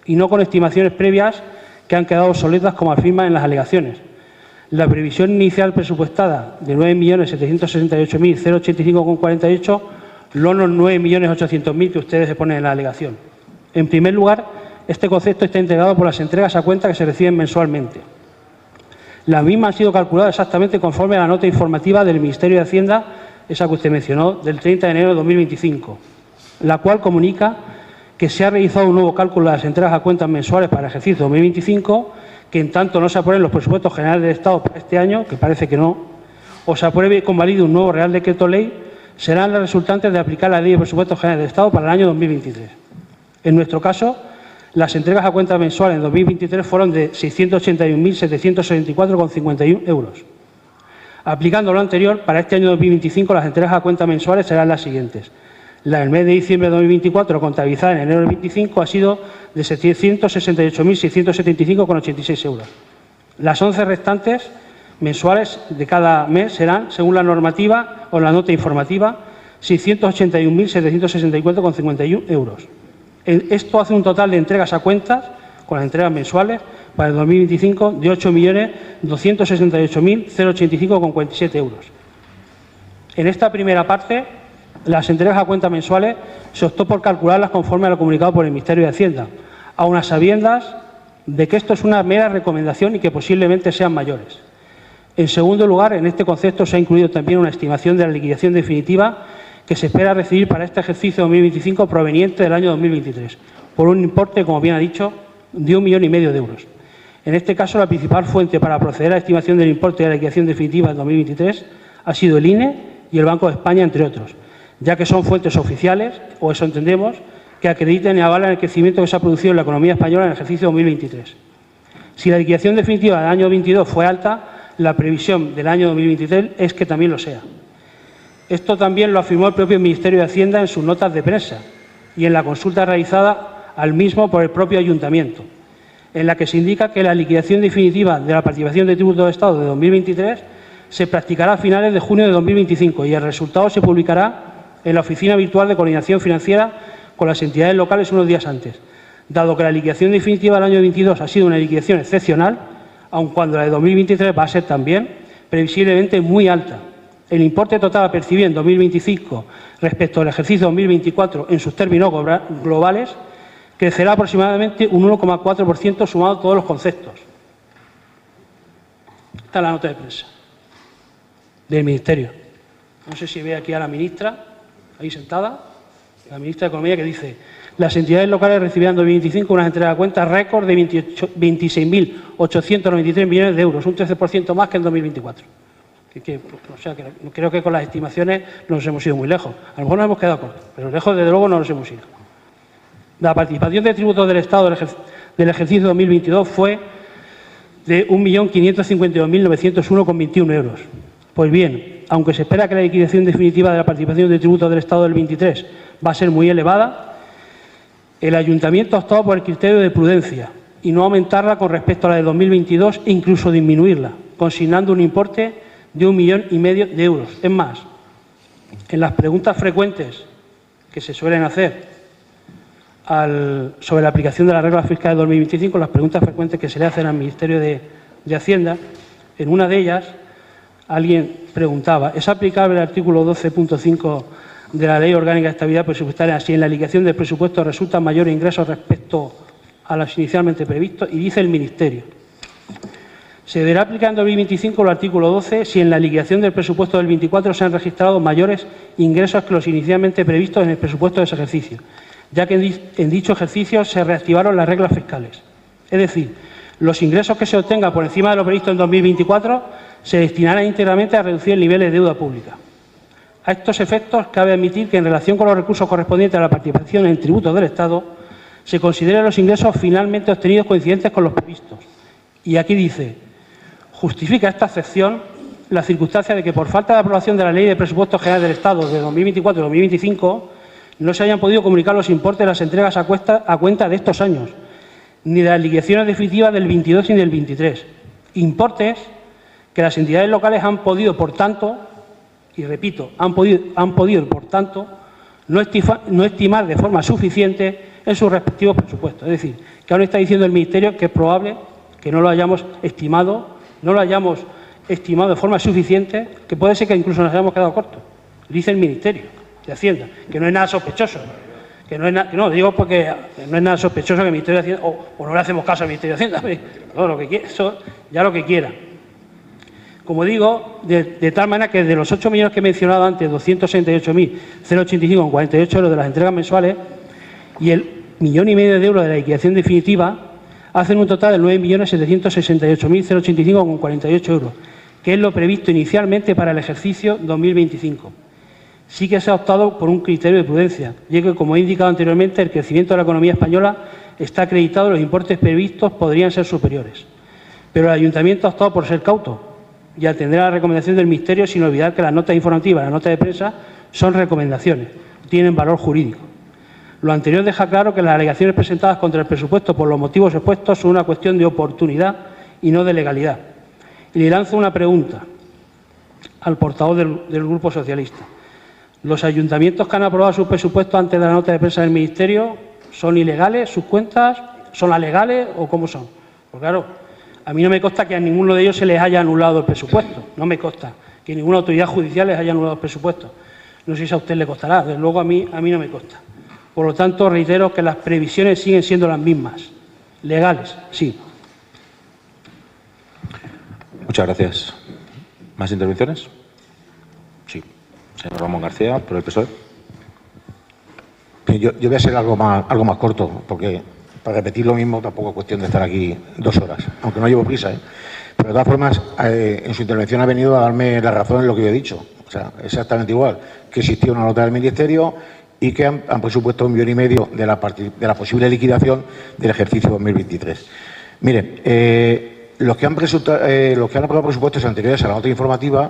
y no con estimaciones previas que han quedado obsoletas como afirman en las alegaciones. La previsión inicial presupuestada de 9.768.085,48 no los 9.800.000 que ustedes se ponen en la alegación. En primer lugar, este concepto está integrado por las entregas a cuenta que se reciben mensualmente. Las mismas han sido calculadas exactamente conforme a la nota informativa del Ministerio de Hacienda, esa que usted mencionó, del 30 de enero de 2025, la cual comunica que se ha realizado un nuevo cálculo de las entregas a cuentas mensuales para el ejercicio 2025, que en tanto no se aprueben los presupuestos generales del Estado para este año, que parece que no, o se apruebe y convalide un nuevo Real Decreto Ley, serán las resultantes de aplicar la Ley de Presupuestos Generales del Estado para el año 2023. En nuestro caso, las entregas a cuentas mensuales en 2023 fueron de 681.764,51 euros. Aplicando lo anterior, para este año 2025 las entregas a cuentas mensuales serán las siguientes. La del mes de diciembre de 2024, contabilizada en enero del 2025, ha sido de 768.675,86 euros. Las 11 restantes mensuales de cada mes serán, según la normativa o la nota informativa, 681.764,51 euros. Esto hace un total de entregas a cuentas, con las entregas mensuales, para el 2025 de 8.268.085,47 euros. En esta primera parte, las entregas a cuentas mensuales se optó por calcularlas conforme a lo comunicado por el Ministerio de Hacienda, aun a sabiendas de que esto es una mera recomendación y que posiblemente sean mayores. En segundo lugar, en este concepto se ha incluido también una estimación de la liquidación definitiva que se espera recibir para este ejercicio 2025 proveniente del año 2023, por un importe, como bien ha dicho, de 1,5 millones de euros. En este caso, la principal fuente para proceder a la estimación del importe de la liquidación definitiva del 2023 ha sido el INE y el Banco de España, entre otros, ya que son fuentes oficiales, o eso entendemos, que acreditan y avalan el crecimiento que se ha producido en la economía española en el ejercicio 2023. Si la liquidación definitiva del año 22 fue alta, la previsión del año 2023 es que también lo sea. Esto también lo afirmó el propio Ministerio de Hacienda en sus notas de prensa y en la consulta realizada al mismo por el propio Ayuntamiento, en la que se indica que la liquidación definitiva de la participación de tributo de Estado de 2023 se practicará a finales de junio de 2025 y el resultado se publicará en la Oficina Virtual de Coordinación Financiera con las entidades locales unos días antes. Dado que la liquidación definitiva del año 22 ha sido una liquidación excepcional, aun cuando la de 2023 va a ser también previsiblemente muy alta, el importe total a percibir en 2025 respecto al ejercicio 2024 en sus términos globales crecerá aproximadamente un 1,4% sumado todos los conceptos. Esta es la nota de prensa del Ministerio. No sé si ve aquí a la ministra, ahí sentada, la ministra de Economía, que dice: las entidades locales recibirán en 2025 una entrega de cuentas récord de 26.893 millones de euros, un 13% más que en 2024. O sea, que creo que con las estimaciones nos hemos ido muy lejos. A lo mejor nos hemos quedado cortos, pero lejos, desde luego, no nos hemos ido. La participación de tributos del Estado del ejercicio 2022 fue de 1.552.901,21 euros. Pues bien, aunque se espera que la liquidación definitiva de la participación de tributos del Estado del 23 va a ser muy elevada, el Ayuntamiento ha optado por el criterio de prudencia y no aumentarla con respecto a la de 2022 e incluso disminuirla, consignando un importe de 1,5 millones de euros. Es más, en las preguntas frecuentes que se suelen hacer sobre la aplicación de las reglas fiscales de 2025, las preguntas frecuentes que se le hacen al Ministerio de Hacienda, en una de ellas alguien preguntaba: ¿es aplicable el artículo 12.5 de la Ley Orgánica de Estabilidad Presupuestaria si en la liquidación del presupuesto resultan mayores ingresos respecto a los inicialmente previstos? Y dice el Ministerio: se deberá aplicar en 2025 el artículo 12 si en la liquidación del presupuesto del 24 se han registrado mayores ingresos que los inicialmente previstos en el presupuesto de ese ejercicio, ya que en dicho ejercicio se reactivaron las reglas fiscales. Es decir, los ingresos que se obtengan por encima de lo previsto en 2024 se destinarán íntegramente a reducir el nivel de deuda pública. A estos efectos, cabe admitir que en relación con los recursos correspondientes a la participación en tributos del Estado, se consideran los ingresos finalmente obtenidos coincidentes con los previstos. Y aquí dice: justifica esta excepción la circunstancia de que por falta de aprobación de la Ley de Presupuestos Generales del Estado de 2024 y 2025 no se hayan podido comunicar los importes de las entregas a cuenta de estos años, ni de las liquidaciones definitivas del 22 ni del 23. Importes que las entidades locales han podido, por tanto, y repito, han podido, por tanto, no estimar de forma suficiente en sus respectivos presupuestos. Es decir, que aún está diciendo el Ministerio que es probable que no lo hayamos estimado de forma suficiente, que puede ser que incluso nos hayamos quedado cortos. Dice el Ministerio de Hacienda, que no es nada sospechoso. No, digo porque no es nada sospechoso que el Ministerio de Hacienda, o no le hacemos caso al Ministerio de Hacienda, no, lo que quiera, eso ya lo que quiera. Como digo, de tal manera que de los 8 millones que he mencionado antes, 268.085,48 euros de las entregas mensuales y el 1,5 millones de euros de la liquidación definitiva, hacen un total de 9.768.085,48 euros, que es lo previsto inicialmente para el ejercicio 2025. Sí que se ha optado por un criterio de prudencia, ya que, como he indicado anteriormente, el crecimiento de la economía española está acreditado y los importes previstos podrían ser superiores. Pero el Ayuntamiento ha optado por ser cauto y atender a la recomendación del Ministerio, sin olvidar que las notas informativas y las notas de prensa son recomendaciones, tienen valor jurídico. Lo anterior deja claro que las alegaciones presentadas contra el presupuesto por los motivos expuestos son una cuestión de oportunidad y no de legalidad. Y le lanzo una pregunta al portavoz del Grupo Socialista. ¿Los ayuntamientos que han aprobado sus presupuestos antes de la nota de prensa del Ministerio son ilegales sus cuentas? ¿Son alegales o cómo son? Pues claro, a mí no me consta que a ninguno de ellos se les haya anulado el presupuesto. No me consta que ninguna autoridad judicial les haya anulado el presupuesto. No sé si a usted le costará, desde luego a mí no me consta. Por lo tanto, reitero que las previsiones siguen siendo las mismas. Legales, sí. Muchas gracias. ¿Más intervenciones? Sí. Señor Ramón García, por el PSOE. Yo voy a ser algo más corto, porque para repetir lo mismo tampoco es cuestión de estar aquí 2 horas, aunque no llevo prisa, ¿eh? Pero de todas formas, en su intervención ha venido a darme la razón en lo que yo he dicho. O sea, exactamente igual, que existía una nota del Ministerio y que han presupuesto 1,5 millones de la posible liquidación del ejercicio 2023. Mire, los que han aprobado presupuestos anteriores a la nota informativa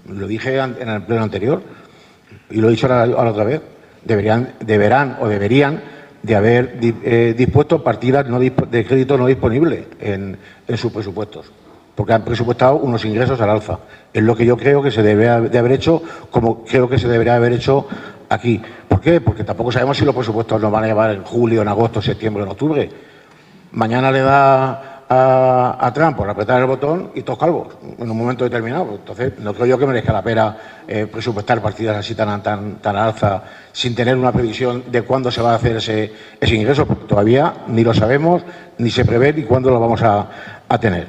Lo dije en el pleno anterior y lo he dicho ahora otra vez. Deberían de haber dispuesto partidas de crédito no disponibles en sus presupuestos, porque han presupuestado unos ingresos al alza. Es lo que yo creo que se debe de haber hecho, como creo que se debería haber hecho aquí. ¿Por qué? Porque tampoco sabemos si los presupuestos nos van a llevar en julio, en agosto, septiembre, en octubre. Mañana le da a Trump por apretar el botón y todos calvos en un momento determinado. Entonces, no creo yo que merezca la pena presupuestar partidas así tan al alza sin tener una previsión de cuándo se va a hacer ese ingreso, porque todavía ni lo sabemos, ni se prevé ni cuándo lo vamos a tener.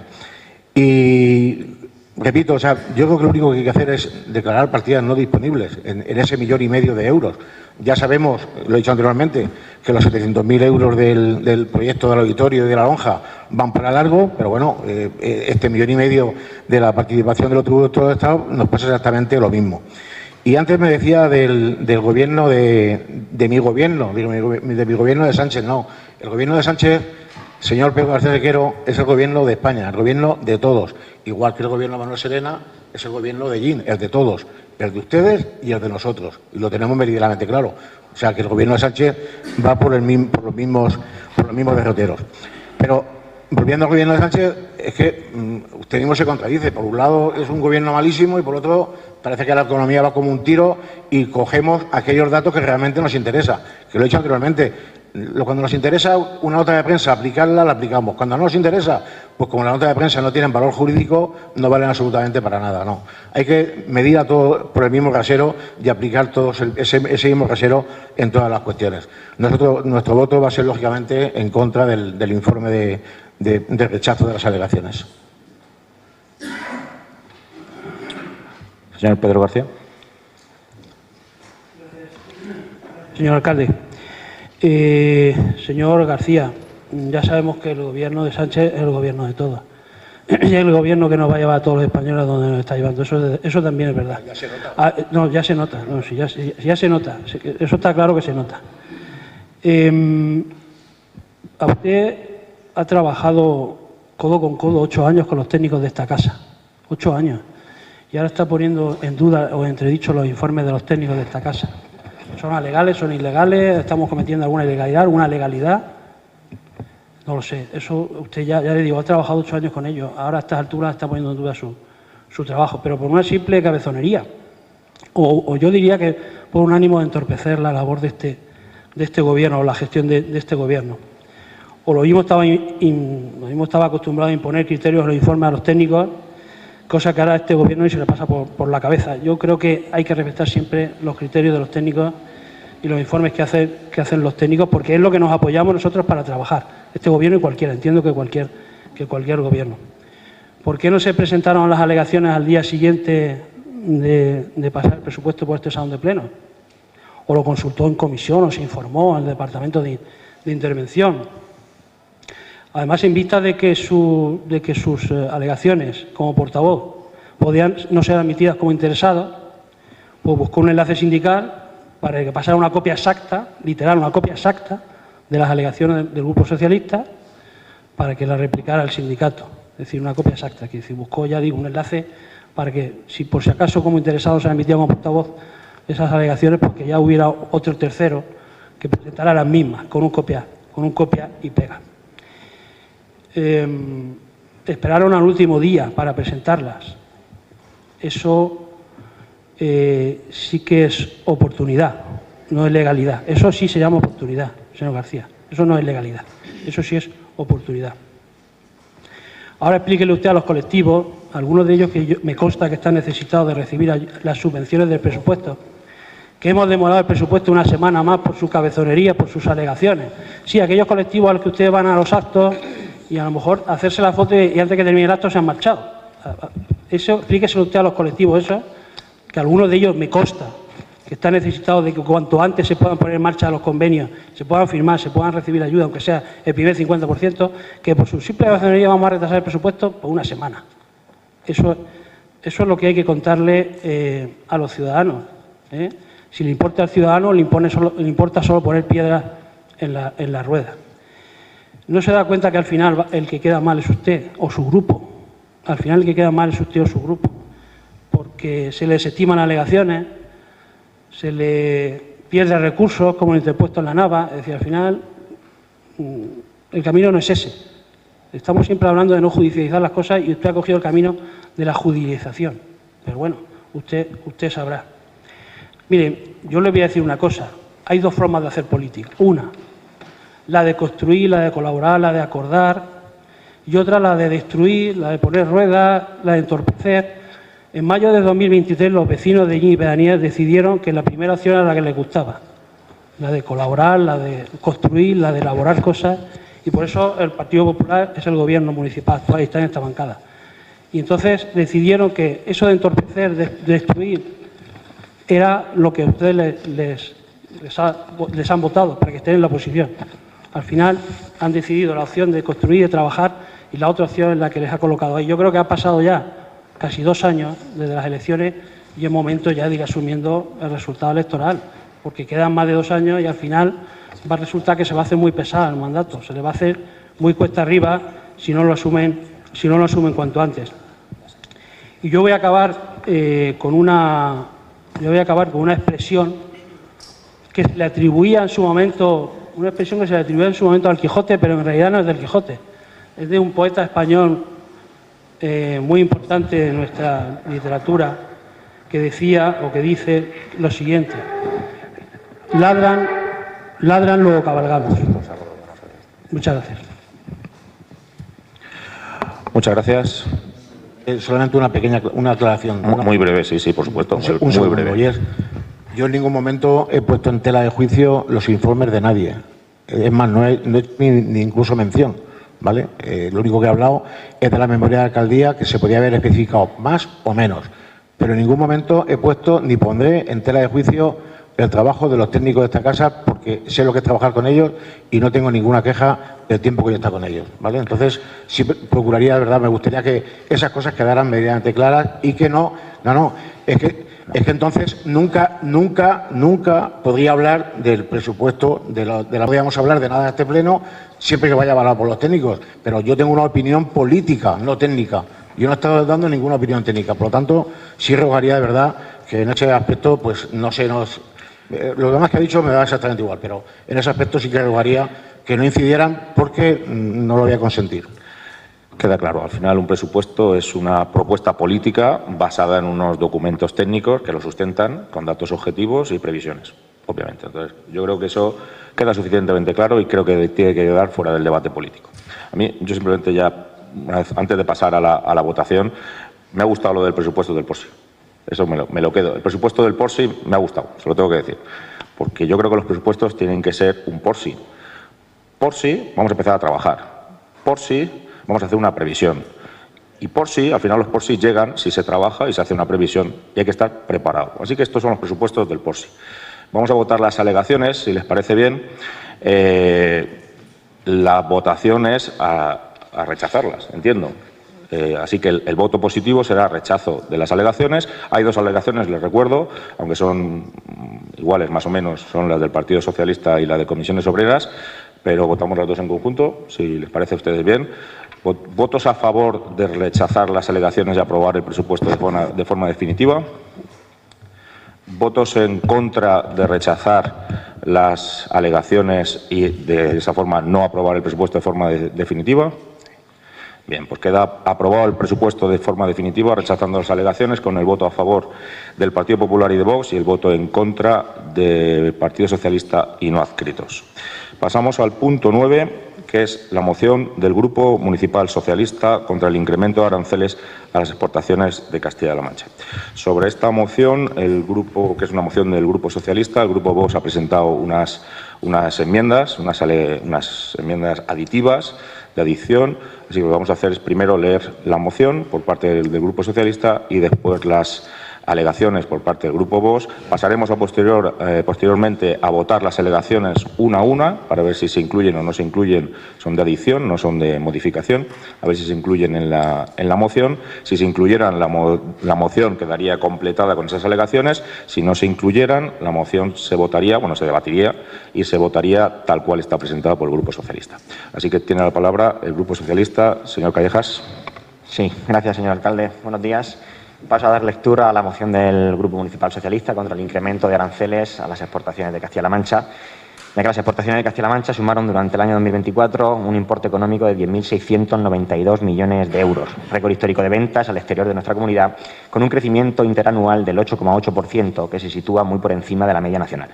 Y repito, o sea, yo creo que lo único que hay que hacer es declarar partidas no disponibles en ese 1,5 millón de euros. Ya sabemos, lo he dicho anteriormente, que los 700.000 euros del proyecto del auditorio y de la lonja van para largo, pero bueno, este 1,5 millón de la participación de los tributos del Estado nos pasa exactamente lo mismo. Y antes me decía del gobierno de mi gobierno, de mi gobierno de Sánchez. No, el gobierno de Sánchez, señor Pedro García Sequero, es el gobierno de España, el gobierno de todos. Igual que el gobierno de Manuel Serena es el gobierno de Jean, el de todos, el de ustedes y el de nosotros. Y lo tenemos meridianamente claro. O sea, que el gobierno de Sánchez va por los mismos derroteros. Pero, volviendo al gobierno de Sánchez, es que usted mismo se contradice. Por un lado es un gobierno malísimo y por otro parece que la economía va como un tiro y cogemos aquellos datos que realmente nos interesa. Que lo he dicho anteriormente. Cuando nos interesa una nota de prensa aplicarla, la aplicamos. Cuando no nos interesa, pues como la nota de prensa no tiene valor jurídico, no valen absolutamente para nada. No, hay que medir a todo por el mismo rasero y aplicar todos ese mismo rasero en todas las cuestiones. Nuestro voto va a ser, lógicamente, en contra del informe de rechazo de las alegaciones. Señor Pedro García. Señor alcalde. Señor García, ya sabemos que el gobierno de Sánchez es el gobierno de todos. Y el gobierno que nos va a llevar a todos los españoles donde nos está llevando. Eso también es verdad. Ya se nota. No, ya se nota. No, sí, ya se nota. Eso está claro que se nota. A usted ha trabajado codo con codo 8 años con los técnicos de esta casa. 8 años. Y ahora está poniendo en duda o entredicho los informes de los técnicos de esta casa. ¿Son alegales, son ilegales? ¿Estamos cometiendo alguna ilegalidad, alguna legalidad? No lo sé. Eso usted ya le digo, ha trabajado 8 años con ellos. Ahora a estas alturas está poniendo en duda su trabajo, pero por una simple cabezonería. O yo diría que por un ánimo de entorpecer la labor de este gobierno o la gestión de este gobierno. O lo mismo estaba acostumbrado a imponer criterios en los informes a los técnicos, cosa que ahora a este gobierno ni se le pasa por la cabeza. Yo creo que hay que respetar siempre los criterios de los técnicos y los informes que hacen los técnicos, porque es lo que nos apoyamos nosotros para trabajar, este gobierno y cualquiera, entiendo que cualquier gobierno. ¿Por qué no se presentaron las alegaciones al día siguiente de pasar el presupuesto por este salón de pleno? ¿O lo consultó en comisión o se informó al departamento de intervención? Además, en vista de que sus alegaciones como portavoz podían no ser admitidas como interesado, pues buscó un enlace sindical para que pasara una copia exacta, literal, una copia exacta de las alegaciones del Grupo Socialista para que la replicara el sindicato. Es decir, una copia exacta. Que buscó, ya digo, un enlace para que, si por si acaso como interesado se admitía como portavoz esas alegaciones, pues que ya hubiera otro tercero que presentara las mismas, con un copia y pega. Esperaron al último día para presentarlas. Eso sí que es oportunidad, no es legalidad. Eso sí se llama oportunidad, señor García. Eso no es legalidad, eso sí es oportunidad. Ahora explíquele usted a los colectivos, algunos de ellos que me consta que están necesitados de recibir las subvenciones del presupuesto, que hemos demorado el presupuesto una semana más por su cabezonería, por sus alegaciones. Sí, aquellos colectivos a los que ustedes van a los actos y a lo mejor hacerse la foto y antes que termine el acto se han marchado. Eso, explíqueselo usted a los colectivos, eso, que algunos de ellos me consta que están necesitados de que cuanto antes se puedan poner en marcha los convenios, se puedan firmar, se puedan recibir ayuda, aunque sea el primer 50%, que por su simple cabezonería vamos a retrasar el presupuesto por una semana. Eso es lo que hay que contarle a los ciudadanos. Si le importa al ciudadano, le importa solo poner piedras en la rueda. No se da cuenta que al final el que queda mal es usted o su grupo. Al final el que queda mal es usted o su grupo. porque se le desestiman alegaciones, se le pierde recursos, como el interpuesto en la Nava. Es decir, al final, el camino no es ese. Estamos siempre hablando de no judicializar las cosas y usted ha cogido el camino de la judicialización. Pero bueno, usted sabrá. Mire, yo le voy a decir una cosa. Hay dos formas de hacer política. Una, la de construir, la de colaborar, la de acordar, y otra, la de destruir, la de poner ruedas, la de entorpecer. En mayo de 2023, los vecinos de Illín y Pedanías decidieron que la primera opción era la que les gustaba, la de colaborar, la de construir, la de elaborar cosas, y por eso el Partido Popular es el gobierno municipal actual y está en esta bancada. Y entonces decidieron que eso de entorpecer, de destruir, era lo que a ustedes les han votado para que estén en la oposición. Al final han decidido la opción de construir y de trabajar, y la otra opción es la que les ha colocado ahí. Yo creo que ha pasado ya casi 2 años desde las elecciones y es momento ya de ir asumiendo el resultado electoral, porque quedan más de 2 años y al final va a resultar que se va a hacer muy pesado el mandato, se le va a hacer muy cuesta arriba si no lo asumen cuanto antes. Y yo voy a acabar con una expresión que se le atribuía en su momento, al Quijote, pero en realidad no es del Quijote, es de un poeta español muy importante de nuestra literatura, que decía o que dice lo siguiente: ladran, luego cabalgamos. Muchas gracias. Muchas gracias. Solamente una aclaración. Muy breve, sí, por supuesto. Un muy breve. Yo en ningún momento he puesto en tela de juicio los informes de nadie. Es más, no he ni incluso mención, ¿vale? Lo único que he hablado es de la memoria de alcaldía, que se podía haber especificado más o menos. Pero en ningún momento he puesto ni pondré en tela de juicio el trabajo de los técnicos de esta casa, porque sé lo que es trabajar con ellos y no tengo ninguna queja del tiempo que yo he estado con ellos, ¿vale? Entonces, sí procuraría, de verdad, me gustaría que esas cosas quedaran medianamente claras y que es que entonces nunca podría hablar del presupuesto, podríamos hablar de nada en este pleno, siempre que vaya avalado por los técnicos, pero yo tengo una opinión política, no técnica. Yo no he estado dando ninguna opinión técnica, por lo tanto, sí rogaría de verdad que en ese aspecto, pues no sé, lo demás que ha dicho me da exactamente igual, pero en ese aspecto sí que rogaría que no incidieran porque no lo voy a consentir. Queda claro, al final un presupuesto es una propuesta política basada en unos documentos técnicos que lo sustentan con datos objetivos y previsiones, obviamente. Entonces, yo creo que eso queda suficientemente claro y creo que tiene que quedar fuera del debate político. A mí, yo simplemente ya, antes de pasar a la votación, me ha gustado lo del presupuesto del PORSI. Eso me lo quedo. El presupuesto del PORSI me ha gustado, se lo tengo que decir. Porque yo creo que los presupuestos tienen que ser un PORSI. PORSI, vamos a empezar a trabajar. PORSI, vamos a hacer una previsión. Y PORSI, al final los PORSI llegan si se trabaja y se hace una previsión. Y hay que estar preparado. Así que estos son los presupuestos del PORSI. Vamos a votar las alegaciones, si les parece bien. La votación es a rechazarlas, entiendo. Así que el voto positivo será rechazo de las alegaciones. Hay 2 alegaciones, les recuerdo, aunque son iguales más o menos, son las del Partido Socialista y la de Comisiones Obreras, pero votamos las 2 en conjunto, si les parece a ustedes bien. ¿Votos a favor de rechazar las alegaciones y aprobar el presupuesto de forma definitiva? ¿Votos en contra de rechazar las alegaciones y de esa forma no aprobar el presupuesto de forma definitiva? Bien, pues queda aprobado el presupuesto de forma definitiva, rechazando las alegaciones, con el voto a favor del Partido Popular y de Vox y el voto en contra del Partido Socialista y no adscritos. Pasamos al punto 9, que es la moción del Grupo Municipal Socialista contra el incremento de aranceles a las exportaciones de Castilla-La Mancha. Sobre esta moción, que es una moción del Grupo Socialista, el Grupo Vox ha presentado unas enmiendas, unas enmiendas aditivas, de adición. Así que lo que vamos a hacer es primero leer la moción por parte del Grupo Socialista y después las alegaciones por parte del Grupo Vox. Pasaremos posteriormente a votar las alegaciones una a una para ver si se incluyen o no se incluyen, son de adición, no son de modificación, a ver si se incluyen en la moción. Si se incluyeran, la moción quedaría completada con esas alegaciones. Si no se incluyeran, la moción se debatiría y se votaría tal cual está presentada por el Grupo Socialista. Así que tiene la palabra el Grupo Socialista. Señor Callejas. Sí, gracias, señor alcalde. Buenos días. Paso a dar lectura a la moción del Grupo Municipal Socialista contra el incremento de aranceles a las exportaciones de Castilla-La Mancha, ya que las exportaciones de Castilla-La Mancha sumaron durante el año 2024 un importe económico de 10.692 millones de euros, récord histórico de ventas al exterior de nuestra comunidad, con un crecimiento interanual del 8,8%, que se sitúa muy por encima de la media nacional.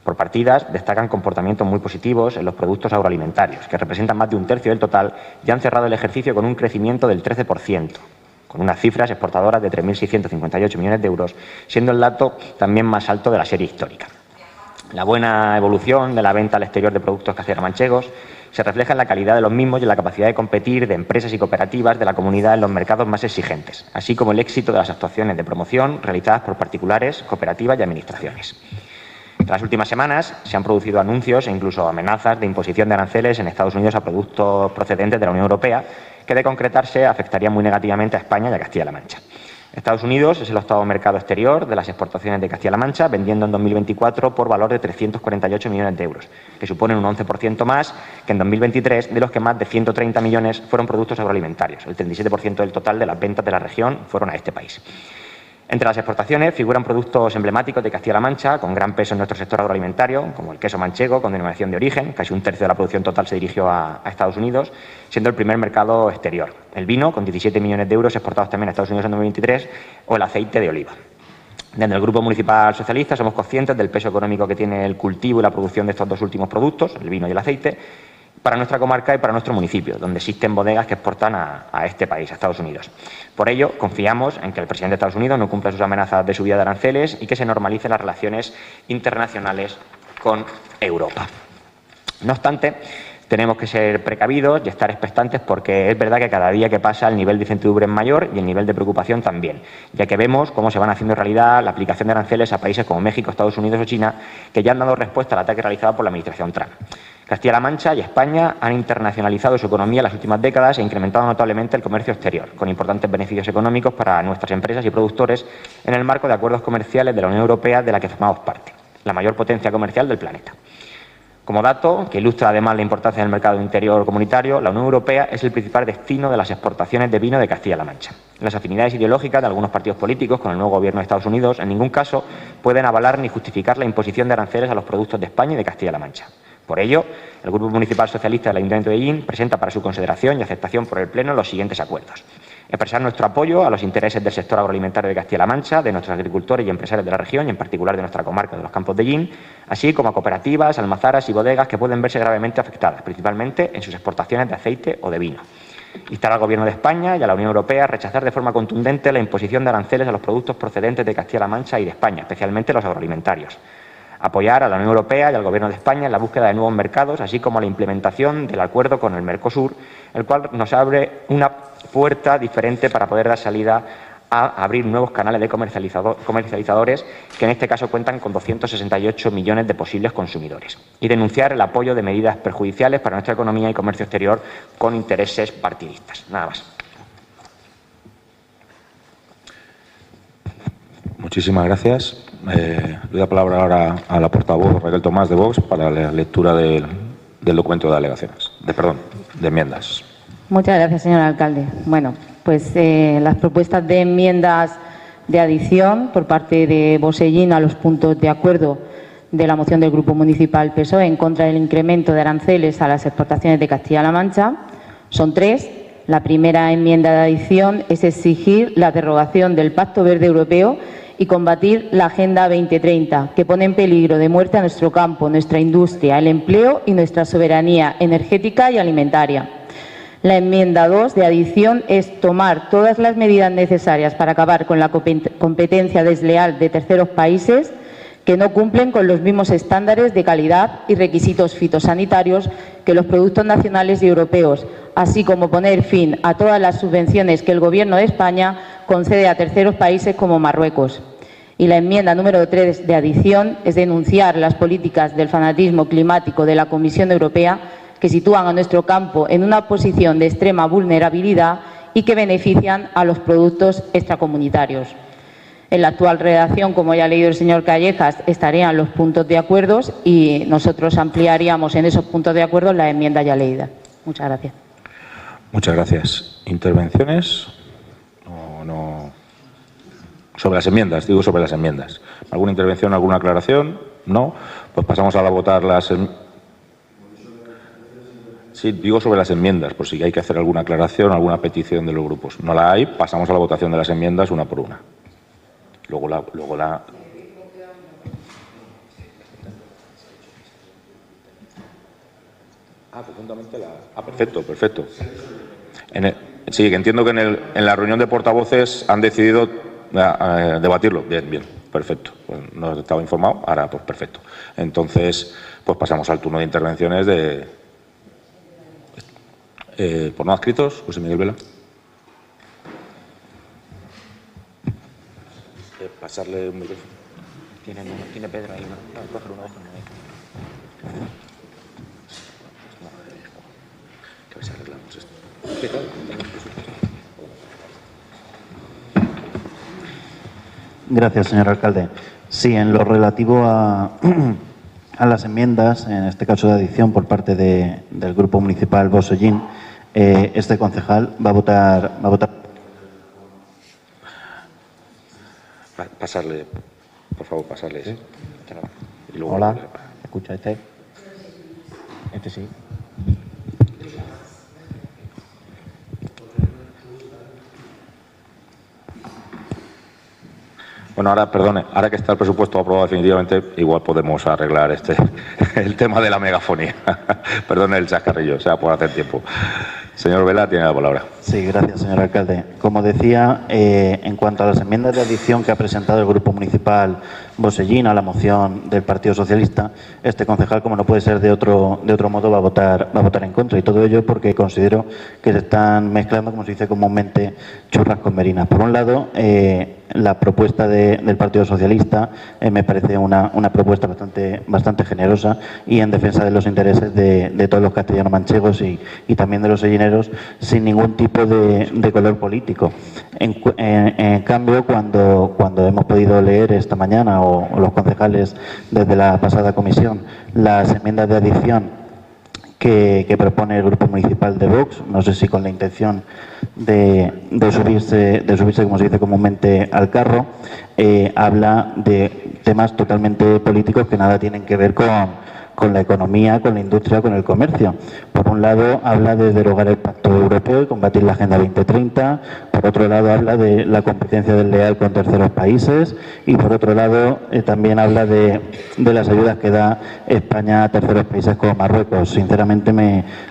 Por partidas, destacan comportamientos muy positivos en los productos agroalimentarios, que representan más de un tercio del total y han cerrado el ejercicio con un crecimiento del 13%. Con unas cifras exportadoras de 3.658 millones de euros, siendo el dato también más alto de la serie histórica. La buena evolución de la venta al exterior de productos castellano-manchegos se refleja en la calidad de los mismos y en la capacidad de competir de empresas y cooperativas de la comunidad en los mercados más exigentes, así como el éxito de las actuaciones de promoción realizadas por particulares, cooperativas y administraciones. En las últimas semanas se han producido anuncios e incluso amenazas de imposición de aranceles en Estados Unidos a productos procedentes de la Unión Europea, que de concretarse afectarían muy negativamente a España y a Castilla-La Mancha. Estados Unidos es el octavo mercado exterior de las exportaciones de Castilla-La Mancha, vendiendo en 2024 por valor de 348 millones de euros, que suponen un 11% más que en 2023, de los que más de 130 millones fueron productos agroalimentarios. El 37% del total de las ventas de la región fueron a este país. Entre las exportaciones figuran productos emblemáticos de Castilla-La Mancha, con gran peso en nuestro sector agroalimentario, como el queso manchego, con denominación de origen, casi un tercio de la producción total se dirigió a Estados Unidos, siendo el primer mercado exterior. El vino, con 17 millones de euros exportados también a Estados Unidos en 2023, o el aceite de oliva. Desde el Grupo Municipal Socialista somos conscientes del peso económico que tiene el cultivo y la producción de estos dos últimos productos, el vino y el aceite, para nuestra comarca y para nuestro municipio, donde existen bodegas que exportan a este país, a Estados Unidos. Por ello, confiamos en que el presidente de Estados Unidos no cumpla sus amenazas de subida de aranceles y que se normalicen las relaciones internacionales con Europa. No obstante, tenemos que ser precavidos y estar expectantes, porque es verdad que cada día que pasa el nivel de incertidumbre es mayor y el nivel de preocupación también, ya que vemos cómo se van haciendo realidad la aplicación de aranceles a países como México, Estados Unidos o China, que ya han dado respuesta al ataque realizado por la administración Trump. Castilla-La Mancha y España han internacionalizado su economía en las últimas décadas e incrementado notablemente el comercio exterior, con importantes beneficios económicos para nuestras empresas y productores en el marco de acuerdos comerciales de la Unión Europea, de la que formamos parte, la mayor potencia comercial del planeta. Como dato, que ilustra además la importancia del mercado interior comunitario, la Unión Europea es el principal destino de las exportaciones de vino de Castilla-La Mancha. Las afinidades ideológicas de algunos partidos políticos con el nuevo Gobierno de Estados Unidos en ningún caso pueden avalar ni justificar la imposición de aranceles a los productos de España y de Castilla-La Mancha. Por ello, el Grupo Municipal Socialista del Ayuntamiento de Hellín presenta para su consideración y aceptación por el Pleno los siguientes acuerdos. Expresar nuestro apoyo a los intereses del sector agroalimentario de Castilla-La Mancha, de nuestros agricultores y empresarios de la región, y en particular de nuestra comarca de los Campos de Hellín, así como a cooperativas, almazaras y bodegas que pueden verse gravemente afectadas, principalmente en sus exportaciones de aceite o de vino. Instar al Gobierno de España y a la Unión Europea a rechazar de forma contundente la imposición de aranceles a los productos procedentes de Castilla-La Mancha y de España, especialmente los agroalimentarios. Apoyar a la Unión Europea y al Gobierno de España en la búsqueda de nuevos mercados, así como a la implementación del acuerdo con el Mercosur, el cual nos abre una puerta diferente para poder dar salida a abrir nuevos canales de comercializadores, que en este caso cuentan con 268 millones de posibles consumidores. Y denunciar el apoyo de medidas perjudiciales para nuestra economía y comercio exterior con intereses partidistas. Nada más. Muchísimas gracias. Le doy la palabra ahora a la portavoz Raquel Tomás de Vox para la lectura del documento de alegaciones, de enmiendas. Muchas gracias, señor alcalde. Bueno, pues las propuestas de enmiendas de adición por parte de Vox Hellín a los puntos de acuerdo de la moción del Grupo Municipal PSOE en contra del incremento de aranceles a las exportaciones de Castilla-La Mancha son tres. La primera enmienda de adición es exigir la derogación del Pacto Verde Europeo y combatir la Agenda 2030, que pone en peligro de muerte a nuestro campo, nuestra industria, el empleo y nuestra soberanía energética y alimentaria. La enmienda 2 de adición es tomar todas las medidas necesarias para acabar con la competencia desleal de terceros países que no cumplen con los mismos estándares de calidad y requisitos fitosanitarios que los productos nacionales y europeos, así como poner fin a todas las subvenciones que el Gobierno de España concede a terceros países como Marruecos. Y la enmienda número 3 de adición es denunciar las políticas del fanatismo climático de la Comisión Europea, que sitúan a nuestro campo en una posición de extrema vulnerabilidad y que benefician a los productos extracomunitarios. En la actual redacción, como ya ha leído el señor Callejas, estarían los puntos de acuerdo y nosotros ampliaríamos en esos puntos de acuerdo la enmienda ya leída. Muchas gracias. Muchas gracias. ¿Intervenciones? Sobre las enmiendas, digo sobre las enmiendas. ¿Alguna intervención, alguna aclaración? No. Pues pasamos a votar las enmiendas. Sí, digo sobre las enmiendas, por si hay que hacer alguna aclaración, alguna petición de los grupos. No la hay, pasamos a la votación de las enmiendas una por una. Luego la... Conjuntamente la... perfecto. Sí, que entiendo que en la reunión de portavoces han decidido debatirlo. Bien, perfecto. Pues no estaba informado, ahora pues perfecto. Entonces, pues pasamos al turno de intervenciones de... por no adscritos, José Miguel Vela. Pasarle un micrófono. Tiene Pedro ahí, ¿no? Coger uno, déjame ahí. Que a ver si arreglamos esto. Gracias, señor alcalde. Sí, en lo relativo a las enmiendas, en este caso de adición por parte del Grupo Municipal Bosellín, este concejal va a votar. Pasarle, por favor, pasarle. ¿Sí? Y luego, hola, ¿escucha este? Este sí. Bueno, ahora, perdone, ahora que está el presupuesto aprobado definitivamente, igual podemos arreglar el tema de la megafonía. Perdone el chascarrillo, o sea, por hacer tiempo. Señor Vela, tiene la palabra. Sí, gracias, señor alcalde. Como decía, en cuanto a las enmiendas de adición que ha presentado el Grupo Municipal Bosellín a la moción del Partido Socialista, este concejal, como no puede ser de otro modo, va a votar en contra. Y todo ello porque considero que se están mezclando, como se dice comúnmente, churras con merinas. Por un lado, la propuesta del Partido Socialista me parece una propuesta bastante generosa y en defensa de los intereses de todos los castellanos manchegos y también de los sellineros, sin ningún tipo de color político. En cambio, cuando hemos podido leer esta mañana, o los concejales desde la pasada comisión, las enmiendas de adición que propone el Grupo Municipal de Vox, no sé si con la intención de subirse, como se dice comúnmente, al carro, habla de temas totalmente políticos que nada tienen que ver con la economía, con la industria, con el comercio. Por un lado, habla de derogar el Pacto Europeo y combatir la Agenda 2030. Por otro lado, habla de la competencia desleal con terceros países. Y por otro lado, también habla de las ayudas que da España a terceros países como Marruecos. Sinceramente,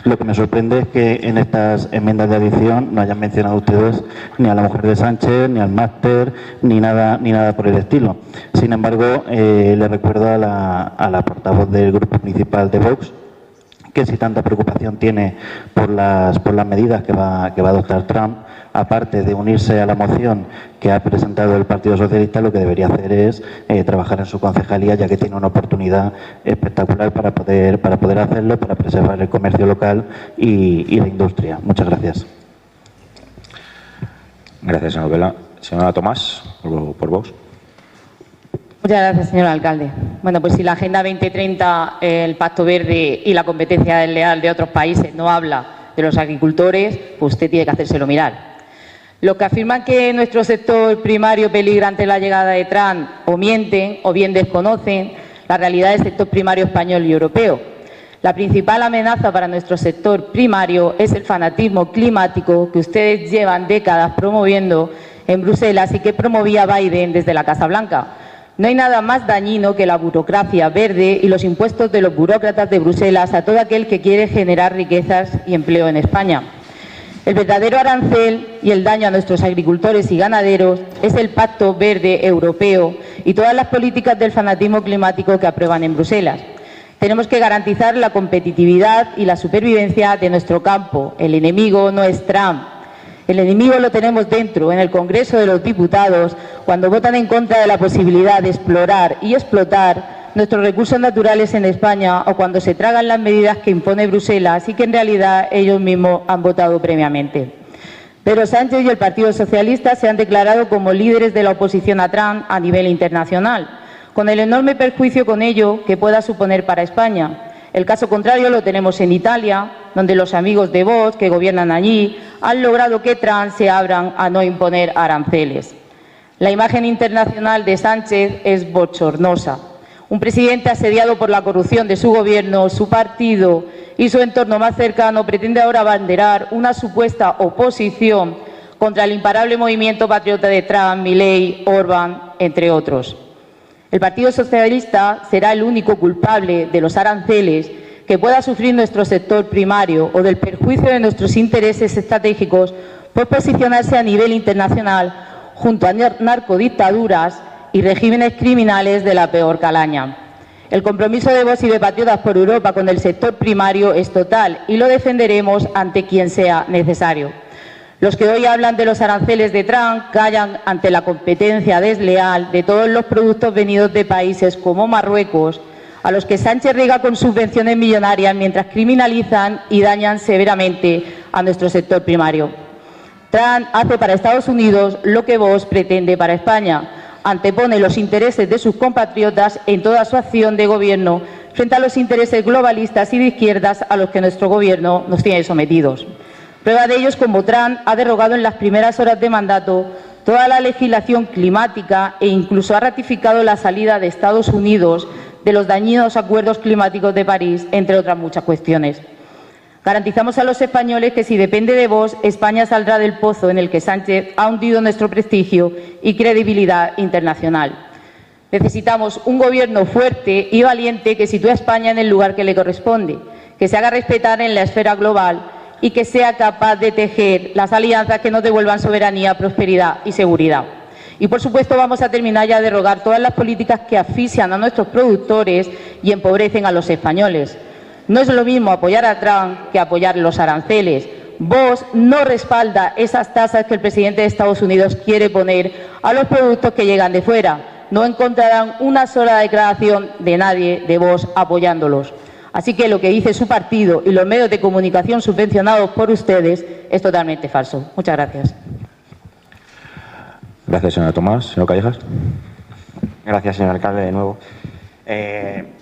lo que me sorprende es que en estas enmiendas de adición no hayan mencionado ustedes ni a la mujer de Sánchez, ni al máster, ni nada por el estilo. Sin embargo, le recuerdo a la portavoz del Grupo Municipal de Vox que si tanta preocupación tiene por las medidas que va a adoptar Trump, aparte de unirse a la moción que ha presentado el Partido Socialista, lo que debería hacer es trabajar en su concejalía, ya que tiene una oportunidad espectacular para poder hacerlo, para preservar el comercio local y la industria. Muchas gracias. Gracias, señor Vela. Señora Tomás, por Vox. Muchas gracias, señor alcalde. Bueno, pues si la Agenda 2030, el Pacto Verde y la competencia desleal de otros países no habla de los agricultores, pues usted tiene que hacérselo mirar. Los que afirman que nuestro sector primario peligra ante la llegada de Trump o mienten o bien desconocen la realidad del sector primario español y europeo. La principal amenaza para nuestro sector primario es el fanatismo climático que ustedes llevan décadas promoviendo en Bruselas y que promovía Biden desde la Casa Blanca. No hay nada más dañino que la burocracia verde y los impuestos de los burócratas de Bruselas a todo aquel que quiere generar riquezas y empleo en España. El verdadero arancel y el daño a nuestros agricultores y ganaderos es el Pacto Verde Europeo y todas las políticas del fanatismo climático que aprueban en Bruselas. Tenemos que garantizar la competitividad y la supervivencia de nuestro campo. El enemigo no es Trump. El enemigo lo tenemos dentro, en el Congreso de los Diputados, cuando votan en contra de la posibilidad de explorar y explotar nuestros recursos naturales en España o cuando se tragan las medidas que impone Bruselas y que en realidad ellos mismos han votado previamente. Pedro Sánchez y el Partido Socialista se han declarado como líderes de la oposición a Trump a nivel internacional, con el enorme perjuicio con ello que pueda suponer para España. El caso contrario lo tenemos en Italia, donde los amigos de Vox, que gobiernan allí, han logrado que Trump se abran a no imponer aranceles. La imagen internacional de Sánchez es bochornosa. Un presidente asediado por la corrupción de su gobierno, su partido y su entorno más cercano pretende ahora abanderar una supuesta oposición contra el imparable movimiento patriota de Trump, Milei, Orbán, entre otros. El Partido Socialista será el único culpable de los aranceles que pueda sufrir nuestro sector primario o del perjuicio de nuestros intereses estratégicos por posicionarse a nivel internacional junto a narcodictaduras y regímenes criminales de la peor calaña. El compromiso de Vox y de Patriotas por Europa con el sector primario es total y lo defenderemos ante quien sea necesario. Los que hoy hablan de los aranceles de Trump callan ante la competencia desleal de todos los productos venidos de países como Marruecos, a los que Sánchez riega con subvenciones millonarias mientras criminalizan y dañan severamente a nuestro sector primario. Trump hace para Estados Unidos lo que Vox pretende para España. Antepone los intereses de sus compatriotas en toda su acción de gobierno frente a los intereses globalistas y de izquierdas a los que nuestro gobierno nos tiene sometidos. Prueba de ello es como Trump ha derogado en las primeras horas de mandato toda la legislación climática e incluso ha ratificado la salida de Estados Unidos de los dañinos acuerdos climáticos de París, entre otras muchas cuestiones. Garantizamos a los españoles que si depende de Vox, España saldrá del pozo en el que Sánchez ha hundido nuestro prestigio y credibilidad internacional. Necesitamos un gobierno fuerte y valiente que sitúe a España en el lugar que le corresponde, que se haga respetar en la esfera global y que sea capaz de tejer las alianzas que nos devuelvan soberanía, prosperidad y seguridad. Y, por supuesto, vamos a terminar ya de derogar todas las políticas que asfixian a nuestros productores y empobrecen a los españoles. No es lo mismo apoyar a Trump que apoyar los aranceles. Vox no respalda esas tasas que el presidente de Estados Unidos quiere poner a los productos que llegan de fuera. No encontrarán una sola declaración de nadie de Vox apoyándolos. Así que lo que dice su partido y los medios de comunicación subvencionados por ustedes es totalmente falso. Muchas gracias. Gracias, señora Tomás. Señor Callejas. Gracias, señor alcalde, de nuevo.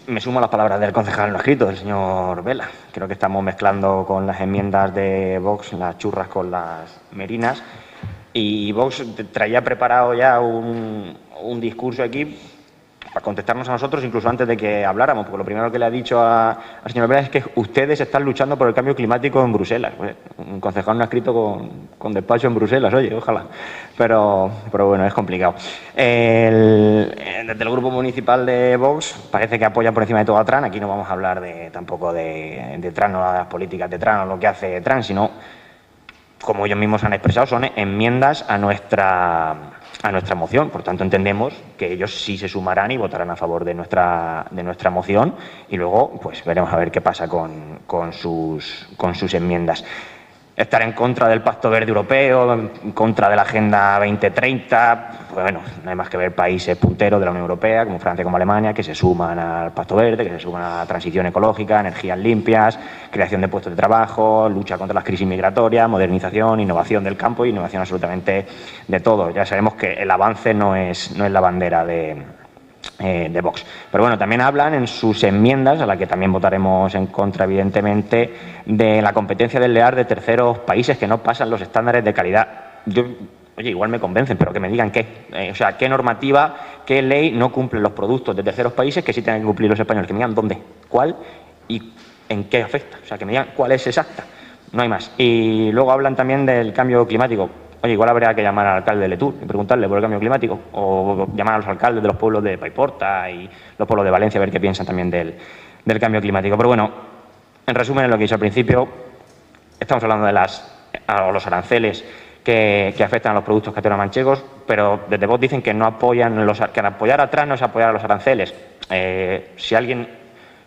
Me sumo a las palabras del concejal no escrito, del señor Vela. Creo que estamos mezclando con las enmiendas de Vox las churras con las merinas. Y Vox traía preparado ya un discurso aquí para contestarnos a nosotros, incluso antes de que habláramos, porque lo primero que le ha dicho al señor Vela es que ustedes están luchando por el cambio climático en Bruselas. Pues, un concejal no ha escrito con despacho en Bruselas, oye, ojalá. Pero bueno, es complicado. Desde el grupo municipal de Vox parece que apoyan por encima de todo a Trump. Aquí no vamos a hablar tampoco de Trump, no de las políticas de Trump o lo que hace Trump, sino, como ellos mismos han expresado, son enmiendas a nuestra moción. Por tanto, entendemos que ellos sí se sumarán y votarán a favor de nuestra moción y luego pues veremos a ver qué pasa con sus enmiendas. Estar en contra del Pacto Verde Europeo, en contra de la Agenda 2030, pues bueno, no hay más que ver países punteros de la Unión Europea, como Francia, como Alemania, que se suman al Pacto Verde, que se suman a la transición ecológica, energías limpias, creación de puestos de trabajo, lucha contra las crisis migratorias, modernización, innovación del campo y innovación absolutamente de todo. Ya sabemos que el avance no es la bandera de Vox. Pero bueno, también hablan en sus enmiendas, a la que también votaremos en contra, evidentemente, de la competencia desleal de terceros países que no pasan los estándares de calidad. Oye, igual me convencen, pero que me digan qué. O sea, qué normativa, qué ley no cumplen los productos de terceros países que sí tienen que cumplir los españoles. Que me digan dónde, cuál y en qué afecta. O sea, que me digan cuál es exacta. No hay más. Y luego hablan también del cambio climático. Oye, igual habría que llamar al alcalde de Letur y preguntarle por el cambio climático, o llamar a los alcaldes de los pueblos de Paiporta y los pueblos de Valencia a ver qué piensan también del cambio climático. Pero bueno, en resumen, en lo que hice al principio, estamos hablando de los aranceles que afectan a los productos castellano-manchegos, pero desde Vox dicen que no apoyan que apoyar atrás no es apoyar a los aranceles. Si alguien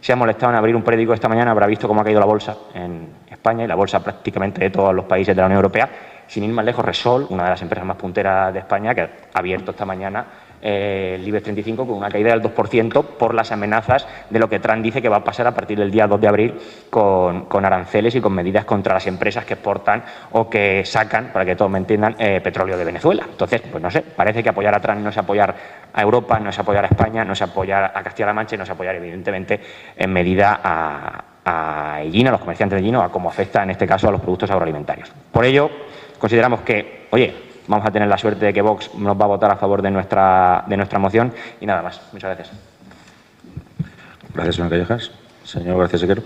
se ha molestado en abrir un periódico esta mañana, habrá visto cómo ha caído la bolsa en España y la bolsa prácticamente de todos los países de la Unión Europea. Sin ir más lejos, Repsol, una de las empresas más punteras de España, que ha abierto esta mañana el IBEX 35 con una caída del 2% por las amenazas de lo que Trump dice que va a pasar a partir del día 2 de abril con aranceles y con medidas contra las empresas que exportan o que sacan, para que todos me entiendan, petróleo de Venezuela. Entonces, pues no sé, parece que apoyar a Trump no es apoyar a Europa, no es apoyar a España, no es apoyar a Castilla-La Mancha y no es apoyar, evidentemente, en medida a Egina, a los comerciantes de Egina, a cómo afecta en este caso a los productos agroalimentarios. Por ello, consideramos que, oye, vamos a tener la suerte de que Vox nos va a votar a favor de nuestra moción y nada más. Muchas gracias. Gracias, señor Callejas. Señor García Sequero.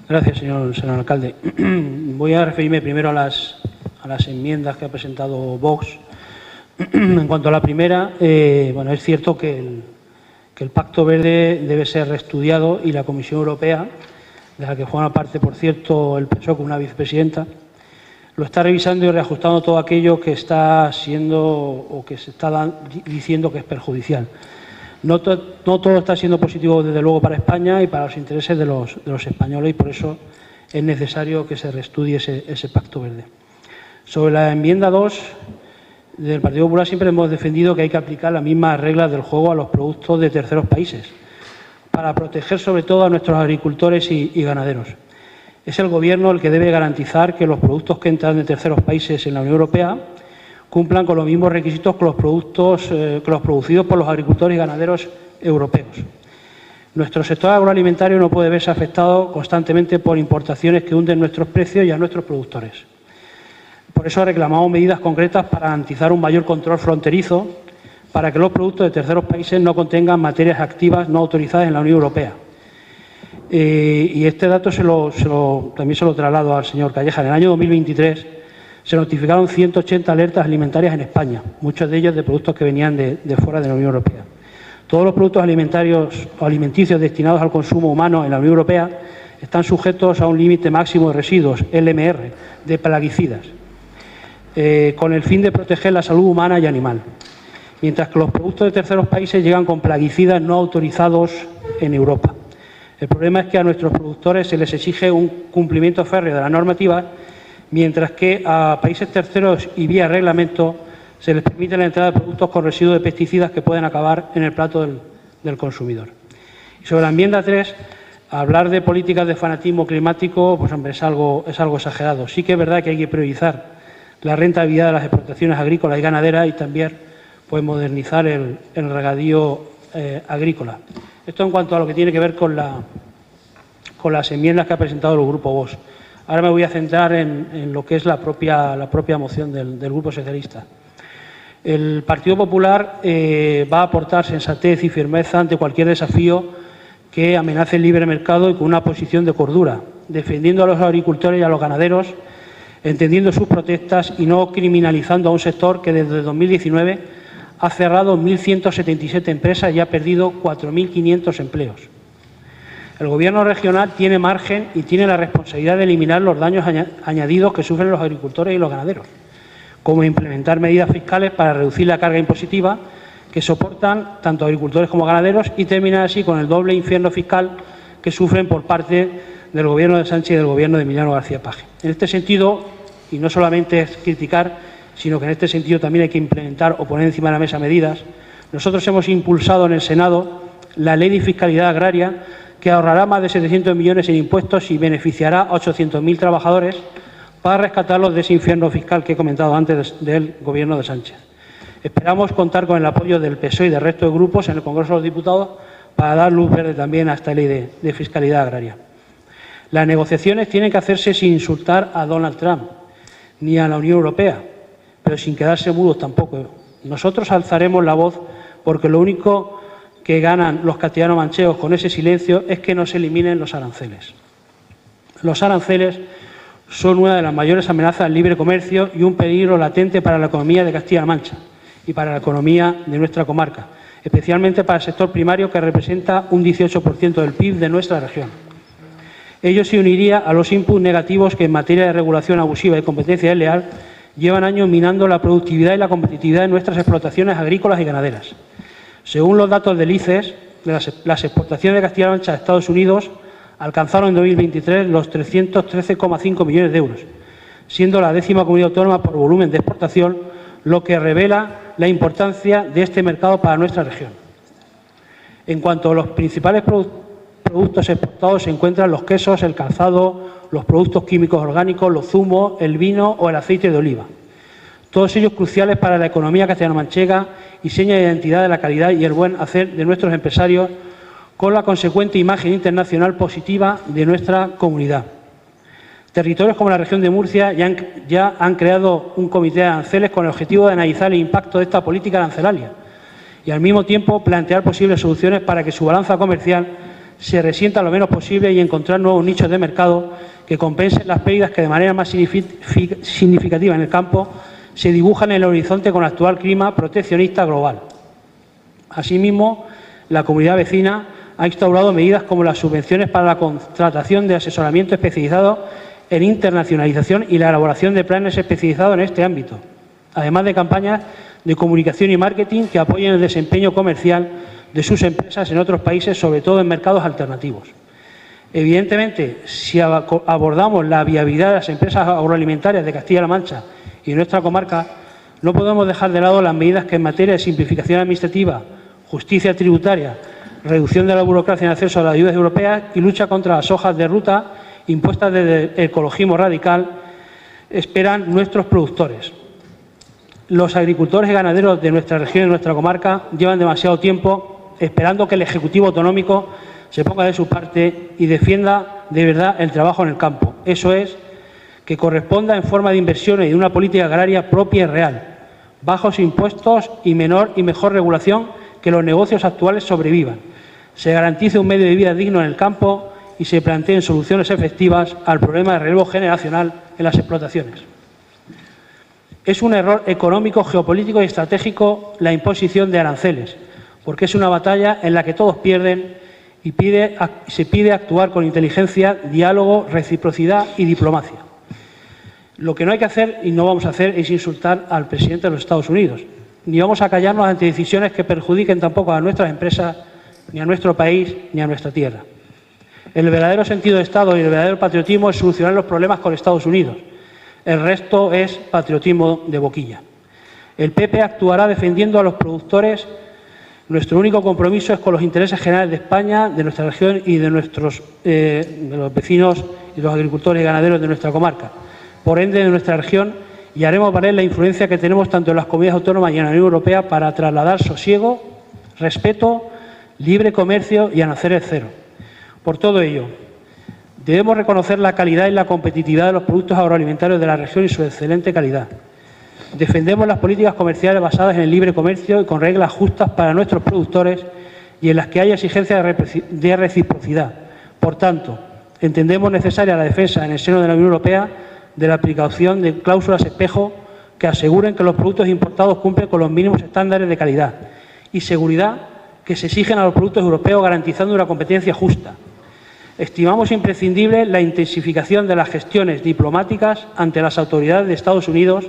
Gracias, señor alcalde. Voy a referirme primero a las enmiendas que ha presentado Vox. En cuanto a la primera, bueno, es cierto que el Pacto Verde debe ser reestudiado y la Comisión Europea, de la que forma parte, por cierto, el PSOE con una vicepresidenta, lo está revisando y reajustando todo aquello que está siendo o que se está diciendo que es perjudicial. No todo está siendo positivo, desde luego, para España y para los intereses de los españoles, y por eso es necesario que se reestudie ese Pacto Verde. Sobre la enmienda 2 del Partido Popular, siempre hemos defendido que hay que aplicar las mismas reglas del juego a los productos de terceros países para proteger sobre todo a nuestros agricultores y ganaderos. Es el Gobierno el que debe garantizar que los productos que entran de terceros países en la Unión Europea cumplan con los mismos requisitos que los productos producidos por los agricultores y ganaderos europeos. Nuestro sector agroalimentario no puede verse afectado constantemente por importaciones que hunden nuestros precios y a nuestros productores. Por eso reclamamos medidas concretas para garantizar un mayor control fronterizo para que los productos de terceros países no contengan materias activas no autorizadas en la Unión Europea. Y este dato también se lo traslado al señor Calleja. En el año 2023 se notificaron 180 alertas alimentarias en España, muchos de ellos de productos que venían de fuera de la Unión Europea. Todos los productos alimentarios o alimenticios destinados al consumo humano en la Unión Europea están sujetos a un límite máximo de residuos, LMR, de plaguicidas, con el fin de proteger la salud humana y animal, mientras que los productos de terceros países llegan con plaguicidas no autorizados en Europa. El problema es que a nuestros productores se les exige un cumplimiento férreo de la normativa, mientras que a países terceros y vía reglamento se les permite la entrada de productos con residuos de pesticidas que pueden acabar en el plato del consumidor. Y sobre la enmienda 3, hablar de políticas de fanatismo climático, pues hombre, es algo exagerado. Sí que es verdad que hay que priorizar la rentabilidad de las explotaciones agrícolas y ganaderas y también pues modernizar el regadío agrícola. Esto en cuanto a lo que tiene que ver con las enmiendas que ha presentado el Grupo Vox. Ahora me voy a centrar en lo que es la propia moción del Grupo Socialista. El Partido Popular va a aportar sensatez y firmeza ante cualquier desafío que amenace el libre mercado y con una posición de cordura, defendiendo a los agricultores y a los ganaderos, entendiendo sus protestas y no criminalizando a un sector que desde 2019 ha cerrado 1.177 empresas y ha perdido 4.500 empleos. El Gobierno regional tiene margen y tiene la responsabilidad de eliminar los daños añadidos que sufren los agricultores y los ganaderos, como implementar medidas fiscales para reducir la carga impositiva que soportan tanto agricultores como ganaderos y terminar así con el doble infierno fiscal que sufren por parte del Gobierno de Sánchez y del Gobierno de Emiliano García Paje. En este sentido, y no solamente es criticar, sino que en este sentido también hay que implementar o poner encima de la mesa medidas, nosotros hemos impulsado en el Senado la Ley de Fiscalidad Agraria, que ahorrará más de 700 millones en impuestos y beneficiará a 800.000 trabajadores para rescatarlos de ese infierno fiscal que he comentado antes del Gobierno de Sánchez. Esperamos contar con el apoyo del PSOE y del resto de grupos en el Congreso de los Diputados para dar luz verde también a esta ley de fiscalidad agraria. Las negociaciones tienen que hacerse sin insultar a Donald Trump ni a la Unión Europea, pero sin quedarse mudos tampoco. Nosotros alzaremos la voz porque lo único que ganan los castellanos-manchegos con ese silencio es que no se eliminen los aranceles. Los aranceles son una de las mayores amenazas al libre comercio y un peligro latente para la economía de Castilla-La Mancha y para la economía de nuestra comarca, especialmente para el sector primario, que representa un 18% del PIB de nuestra región. Ello se uniría a los inputs negativos que en materia de regulación abusiva y competencia desleal llevan años minando la productividad y la competitividad de nuestras explotaciones agrícolas y ganaderas. Según los datos del ICES, las exportaciones de Castilla-La Mancha a Estados Unidos alcanzaron en 2023 los 313,5 millones de euros, siendo la 10ª comunidad autónoma por volumen de exportación, lo que revela la importancia de este mercado para nuestra región. En cuanto a los principales productos exportados, se encuentran los quesos, el calzado, los productos químicos orgánicos, los zumos, el vino o el aceite de oliva. Todos ellos cruciales para la economía castellano-manchega y seña de identidad de la calidad y el buen hacer de nuestros empresarios, con la consecuente imagen internacional positiva de nuestra comunidad. Territorios como la región de Murcia ya han creado un comité de aranceles con el objetivo de analizar el impacto de esta política arancelaria y al mismo tiempo plantear posibles soluciones para que su balanza comercial se resienta lo menos posible y encontrar nuevos nichos de mercado que compensen las pérdidas que de manera más significativa en el campo se dibujan en el horizonte con el actual clima proteccionista global. Asimismo, la comunidad vecina ha instaurado medidas como las subvenciones para la contratación de asesoramiento especializado en internacionalización y la elaboración de planes especializados en este ámbito, además de campañas de comunicación y marketing que apoyen el desempeño comercial de sus empresas en otros países, sobre todo en mercados alternativos. Evidentemente, si abordamos la viabilidad de las empresas agroalimentarias de Castilla-La Mancha y nuestra comarca, no podemos dejar de lado las medidas que en materia de simplificación administrativa, justicia tributaria, reducción de la burocracia en acceso a las ayudas europeas y lucha contra las hojas de ruta impuestas desde el ecologismo radical esperan nuestros productores. Los agricultores y ganaderos de nuestra región y de nuestra comarca llevan demasiado tiempo esperando que el Ejecutivo autonómico se ponga de su parte y defienda de verdad el trabajo en el campo. Eso es, que corresponda en forma de inversiones y de una política agraria propia y real, bajos impuestos y menor y mejor regulación, que los negocios actuales sobrevivan, se garantice un medio de vida digno en el campo y se planteen soluciones efectivas al problema de relevo generacional en las explotaciones. Es un error económico, geopolítico y estratégico la imposición de aranceles, porque es una batalla en la que todos pierden y se pide actuar con inteligencia, diálogo, reciprocidad y diplomacia. Lo que no hay que hacer y no vamos a hacer es insultar al presidente de los Estados Unidos, ni vamos a callarnos ante decisiones que perjudiquen tampoco a nuestras empresas, ni a nuestro país, ni a nuestra tierra. El verdadero sentido de Estado y el verdadero patriotismo es solucionar los problemas con Estados Unidos. El resto es patriotismo de boquilla. El PP actuará defendiendo a los productores. Nuestro único compromiso es con los intereses generales de España, de nuestra región y de los vecinos y los agricultores y ganaderos de nuestra comarca, por ende de nuestra región, y haremos valer la influencia que tenemos tanto en las comunidades autónomas y en la Unión Europea para trasladar sosiego, respeto, libre comercio y aranceles cero. Por todo ello, debemos reconocer la calidad y la competitividad de los productos agroalimentarios de la región y su excelente calidad. Defendemos las políticas comerciales basadas en el libre comercio y con reglas justas para nuestros productores y en las que haya exigencias de reciprocidad. Por tanto, entendemos necesaria la defensa en el seno de la Unión Europea de la aplicación de cláusulas espejo que aseguren que los productos importados cumplen con los mínimos estándares de calidad y seguridad que se exigen a los productos europeos, garantizando una competencia justa. Estimamos imprescindible la intensificación de las gestiones diplomáticas ante las autoridades de Estados Unidos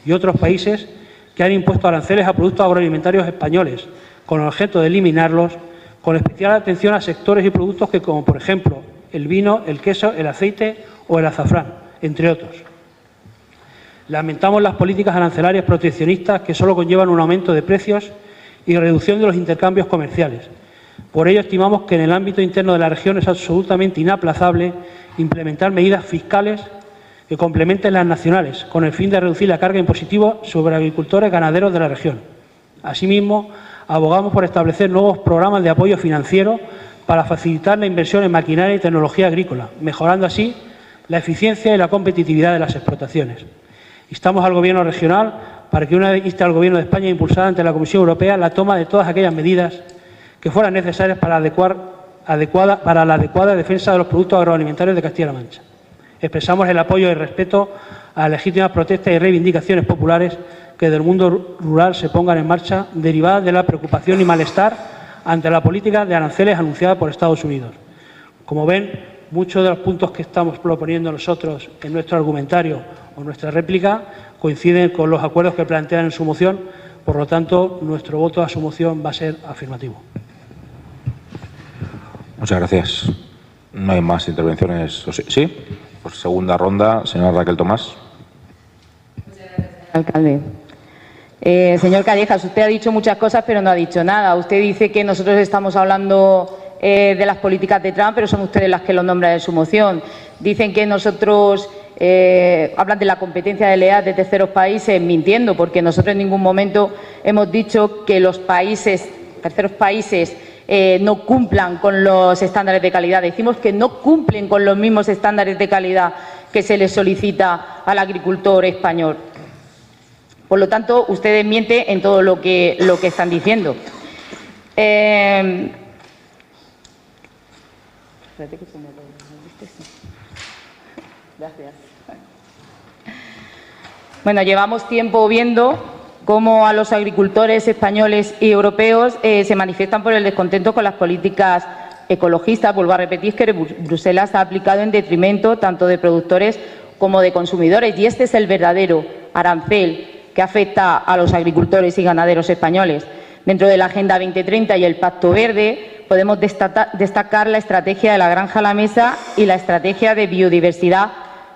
y otros países que han impuesto aranceles a productos agroalimentarios españoles, con el objeto de eliminarlos, con especial atención a sectores y productos que, como por ejemplo el vino, el queso, el aceite o el azafrán, entre otros. Lamentamos las políticas arancelarias proteccionistas que solo conllevan un aumento de precios y reducción de los intercambios comerciales. Por ello, estimamos que en el ámbito interno de la región es absolutamente inaplazable implementar medidas fiscales que complementen las nacionales, con el fin de reducir la carga impositiva sobre agricultores y ganaderos de la región. Asimismo, abogamos por establecer nuevos programas de apoyo financiero para facilitar la inversión en maquinaria y tecnología agrícola, mejorando así la eficiencia y la competitividad de las explotaciones. Instamos al Gobierno regional para que una vez inste al Gobierno de España a impulsar ante la Comisión Europea la toma de todas aquellas medidas que fueran necesarias para la adecuada defensa de los productos agroalimentarios de Castilla-La Mancha. Expresamos el apoyo y el respeto a las legítimas protestas y reivindicaciones populares que del mundo rural se pongan en marcha, derivadas de la preocupación y malestar ante la política de aranceles anunciada por Estados Unidos. Como ven, muchos de los puntos que estamos proponiendo nosotros en nuestro argumentario o nuestra réplica coinciden con los acuerdos que plantean en su moción. Por lo tanto, nuestro voto a su moción va a ser afirmativo. Muchas gracias. No hay más intervenciones. ¿Sí? Por segunda ronda, señora Raquel Tomás. Muchas gracias, alcalde. Señor Callejas, usted ha dicho muchas cosas, pero no ha dicho nada. Usted dice que nosotros estamos hablando de las políticas de Trump, pero son ustedes las que lo nombran en su moción. Dicen que nosotros hablan de la competencia desleal de terceros países, mintiendo, porque nosotros en ningún momento hemos dicho que los terceros países no cumplan con los estándares de calidad. Decimos que no cumplen con los mismos estándares de calidad que se les solicita al agricultor español. Por lo tanto, ustedes mienten en todo lo que están diciendo. Gracias. Bueno, llevamos tiempo viendo cómo a los agricultores españoles y europeos se manifiestan por el descontento con las políticas ecologistas. Vuelvo a repetir que Bruselas ha aplicado en detrimento tanto de productores como de consumidores, y este es el verdadero arancel que afecta a los agricultores y ganaderos españoles. Dentro de la Agenda 2030 y el Pacto Verde podemos destacar la estrategia de la granja a la mesa y la estrategia de biodiversidad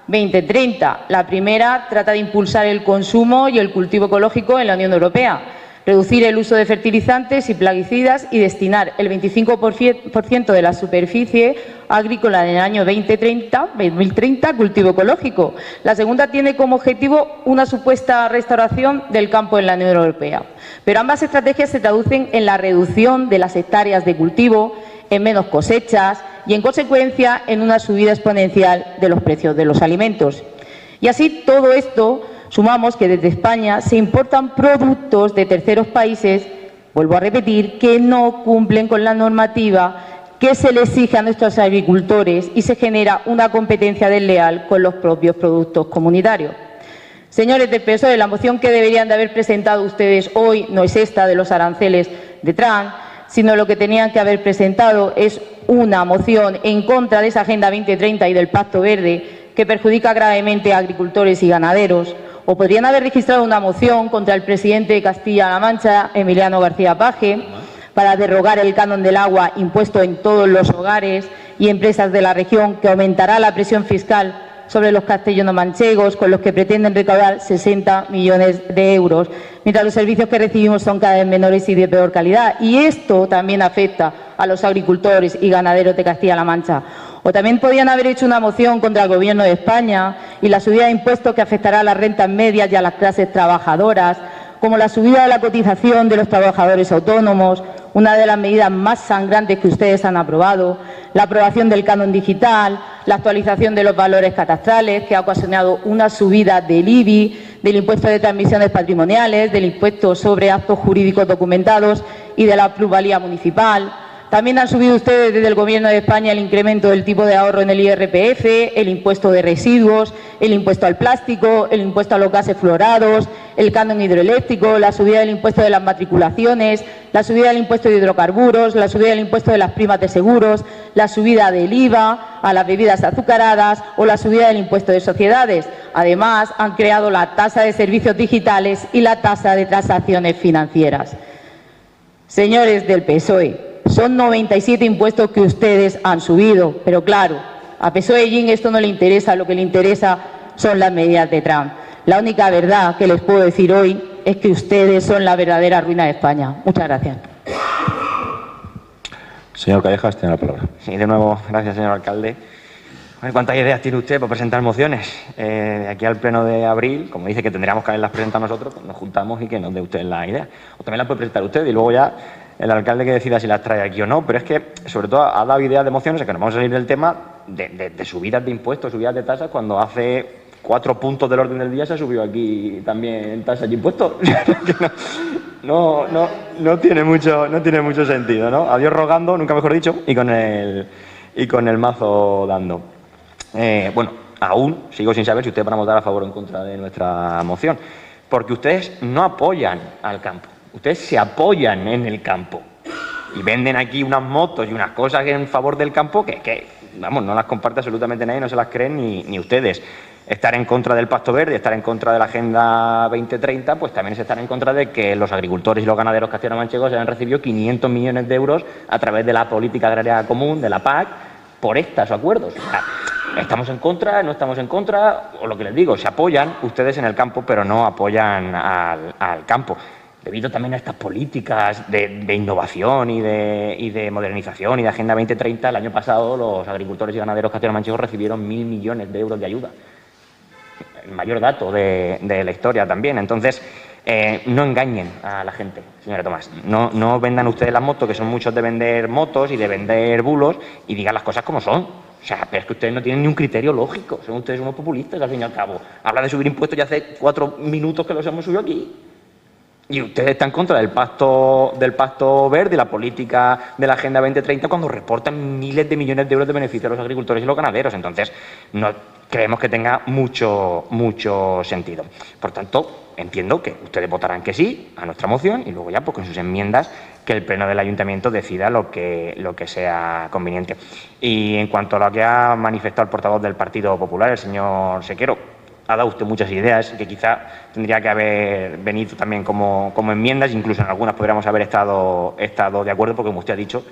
2030. La primera trata de impulsar el consumo y el cultivo ecológico en la Unión Europea, reducir el uso de fertilizantes y plaguicidas y destinar el 25% de la superficie agrícola en el año 2030 a cultivo ecológico. La segunda tiene como objetivo una supuesta restauración del campo en la Unión Europea. Pero ambas estrategias se traducen en la reducción de las hectáreas de cultivo, en menos cosechas y, en consecuencia, en una subida exponencial de los precios de los alimentos. Y así todo esto sumamos que desde España se importan productos de terceros países, vuelvo a repetir, que no cumplen con la normativa que se le exige a nuestros agricultores y se genera una competencia desleal con los propios productos comunitarios. Señores del PSOE, la moción que deberían de haber presentado ustedes hoy no es esta de los aranceles de Trump, sino lo que tenían que haber presentado es una moción en contra de esa Agenda 2030 y del Pacto Verde que perjudica gravemente a agricultores y ganaderos. O podrían haber registrado una moción contra el presidente de Castilla-La Mancha, Emiliano García Paje, para derrogar el canon del agua impuesto en todos los hogares y empresas de la región, que aumentará la presión fiscal sobre los castellano-manchegos, con los que pretenden recaudar 60 millones de euros, mientras los servicios que recibimos son cada vez menores y de peor calidad. Y esto también afecta a los agricultores y ganaderos de Castilla-La Mancha. O también podían haber hecho una moción contra el Gobierno de España y la subida de impuestos que afectará a las rentas medias y a las clases trabajadoras, como la subida de la cotización de los trabajadores autónomos, una de las medidas más sangrantes que ustedes han aprobado, la aprobación del canon digital, la actualización de los valores catastrales, que ha ocasionado una subida del IBI, del impuesto de transmisiones patrimoniales, del impuesto sobre actos jurídicos documentados y de la plusvalía municipal. También han subido ustedes desde el Gobierno de España el incremento del tipo de ahorro en el IRPF, el impuesto de residuos, el impuesto al plástico, el impuesto a los gases fluorados, el canon hidroeléctrico, la subida del impuesto de las matriculaciones, la subida del impuesto de hidrocarburos, la subida del impuesto de las primas de seguros, la subida del IVA a las bebidas azucaradas o la subida del impuesto de sociedades. Además, han creado la tasa de servicios digitales y la tasa de transacciones financieras. Señores del PSOE, son 97 impuestos que ustedes han subido, pero claro, a PSOE esto no le interesa, lo que le interesa son las medidas de Trump. La única verdad que les puedo decir hoy es que ustedes son la verdadera ruina de España. Muchas gracias. Señor Callejas, tiene la palabra. Sí, de nuevo, gracias, señor alcalde. ¿Cuántas ideas tiene usted para presentar mociones? De aquí al pleno de abril, como dice que tendríamos que haberlas presentado nosotros, pues nos juntamos y que nos dé usted la idea. O también las puede presentar usted y luego ya el alcalde que decida si las trae aquí o no. Pero es que, sobre todo, ha dado ideas de mociones, es que nos vamos a salir del tema de subidas de impuestos, subidas de tasas, cuando hace 4 puntos del orden del día se ha subido aquí también tasas y impuestos. No tiene mucho sentido, ¿no? A Dios rogando, nunca mejor dicho, y con el mazo dando. Bueno, aún sigo sin saber si ustedes van a votar a favor o en contra de nuestra moción, porque ustedes no apoyan al campo, ustedes se apoyan en el campo y venden aquí unas motos y unas cosas en favor del campo que vamos, no las comparte absolutamente nadie, no se las creen ni ustedes. Estar en contra del Pacto Verde, estar en contra de la Agenda 2030, pues también es estar en contra de que los agricultores y los ganaderos castellano-manchegos hayan recibido 500 millones de euros a través de la política agraria común, de la PAC, por estos acuerdos. O sea, ¿estamos en contra? ¿No estamos en contra? O lo que les digo, se apoyan ustedes en el campo, pero no apoyan al campo. Debido también a estas políticas de innovación y de modernización y de Agenda 2030, el año pasado los agricultores y ganaderos castellano-manchegos recibieron 1.000 millones de euros de ayuda. El mayor dato de la historia también. Entonces, no engañen a la gente, señora Tomás. No vendan ustedes las motos, que son muchos de vender motos y de vender bulos, y digan las cosas como son. O O sea, pero es que ustedes no tienen ni un criterio lógico. Son ustedes unos populistas, al fin y al cabo. Habla de subir impuestos ya hace 4 minutos que los hemos subido aquí. Y ustedes están en contra del pacto verde y la política de la Agenda 2030 cuando reportan miles de millones de euros de beneficio a los agricultores y los ganaderos. Entonces, no creemos que tenga mucho sentido. Por tanto, entiendo que ustedes votarán que sí a nuestra moción y luego ya, pues con sus enmiendas, que el Pleno del Ayuntamiento decida lo que sea conveniente. Y en cuanto a lo que ha manifestado el portavoz del Partido Popular, el señor Sequero, ha dado usted muchas ideas que quizá tendría que haber venido también como enmiendas, incluso en algunas podríamos haber estado de acuerdo, porque como usted ha dicho,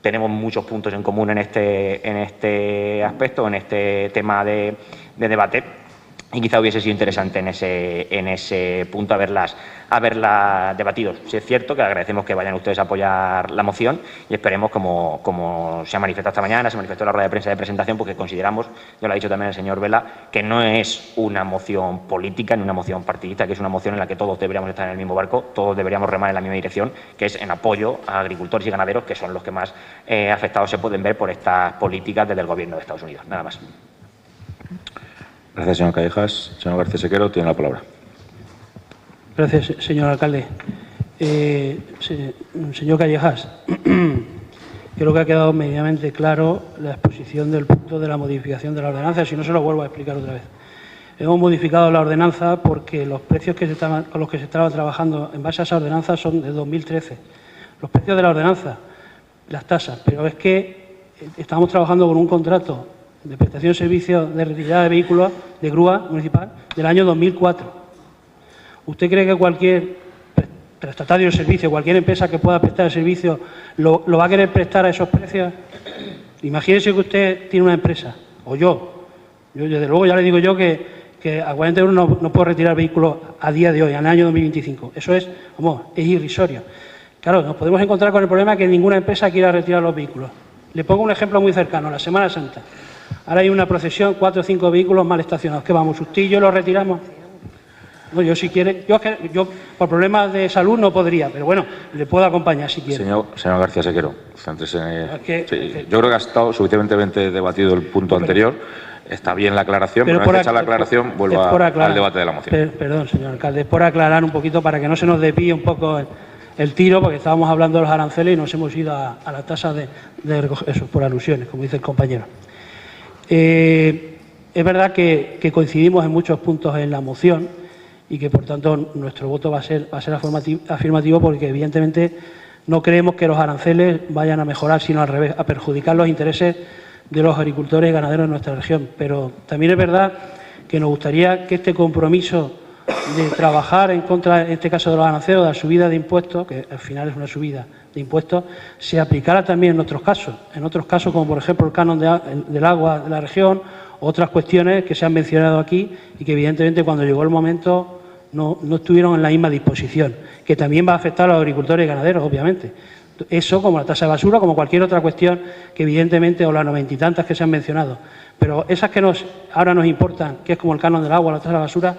tenemos muchos puntos en común en este aspecto, en este tema de debate, y quizá hubiese sido interesante en ese punto haberlas debatido. Si es cierto que agradecemos que vayan ustedes a apoyar la moción y esperemos, como se ha manifestado esta mañana, se manifestó en la rueda de prensa de presentación, porque consideramos, ya lo ha dicho también el señor Vela, que no es una moción política ni una moción partidista, que es una moción en la que todos deberíamos estar en el mismo barco, todos deberíamos remar en la misma dirección, que es en apoyo a agricultores y ganaderos, que son los que más afectados se pueden ver por estas políticas desde el Gobierno de Estados Unidos. Nada más. Gracias, señor Callejas. Señor García Sequero, tiene la palabra. Gracias, señor alcalde. Señor Callejas, creo que ha quedado medianamente claro la exposición del punto de la modificación de la ordenanza, si no se lo vuelvo a explicar otra vez. Hemos modificado la ordenanza porque los precios con los que se estaba trabajando en base a esa ordenanza son de 2013. Los precios de la ordenanza, las tasas, pero es que estamos trabajando con un contrato de prestación de servicios de retirada de vehículos de grúa municipal del año 2004. ¿Usted cree que cualquier prestatario de servicio, cualquier empresa que pueda prestar el servicio, lo va a querer prestar a esos precios? Imagínese que usted tiene una empresa, o yo desde luego ya le digo yo que a 40 euros no puedo retirar vehículos a día de hoy, en el año 2025. Eso es irrisorio. Claro, nos podemos encontrar con el problema que ninguna empresa quiera retirar los vehículos. Le pongo un ejemplo muy cercano, la Semana Santa. Ahora hay una procesión, 4 o 5 vehículos mal estacionados. ¿Qué vamos? ¿Usted y yo los retiramos? No, yo si quiere, yo por problemas de salud no podría, pero bueno, le puedo acompañar si quiere. Señor García Sequero, yo creo que ha estado suficientemente debatido el punto anterior. Está bien la aclaración, pero una vez hecha la aclaración, vuelva al debate de la moción. Perdón, señor alcalde, es por aclarar un poquito para que no se nos desvíe un poco el tiro, porque estábamos hablando de los aranceles y nos hemos ido a la tasa de recoger eso, por alusiones, como dice el compañero. Es verdad que coincidimos en muchos puntos en la moción y que, por tanto, nuestro voto va a ser afirmativo, porque, evidentemente, no creemos que los aranceles vayan a mejorar, sino al revés, a perjudicar los intereses de los agricultores y ganaderos de nuestra región. Pero también es verdad que nos gustaría que este compromiso de trabajar en contra, en este caso, de los aranceles, de la subida de impuestos, que al final es una subida de impuestos, se aplicara también en otros casos. En otros casos, como por ejemplo el canon del agua de la región, otras cuestiones que se han mencionado aquí y que evidentemente cuando llegó el momento no estuvieron en la misma disposición, que también va a afectar a los agricultores y ganaderos, obviamente. Eso, como la tasa de basura, como cualquier otra cuestión que evidentemente, o las 90 y tantas que se han mencionado. Pero esas que ahora nos importan, que es como el canon del agua, la tasa de basura,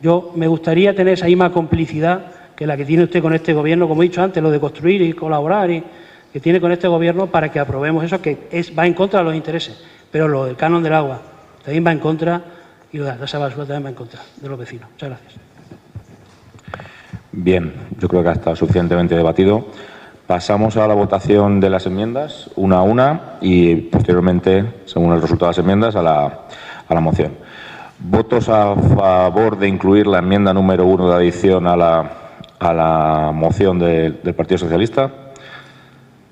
yo me gustaría tener esa misma complicidad que la que tiene usted con este Gobierno, como he dicho antes, lo de construir y colaborar, y que tiene con este Gobierno para que aprobemos eso, que va en contra de los intereses. Pero lo del canon del agua también va en contra, y lo de la tasa de basura también va en contra de los vecinos. Muchas gracias. Bien, yo creo que ha estado suficientemente debatido. Pasamos a la votación de las enmiendas, una a una, y posteriormente, según el resultado de las enmiendas, a la moción. ¿Votos a favor de incluir la enmienda número 1 de adición a la moción del Partido Socialista?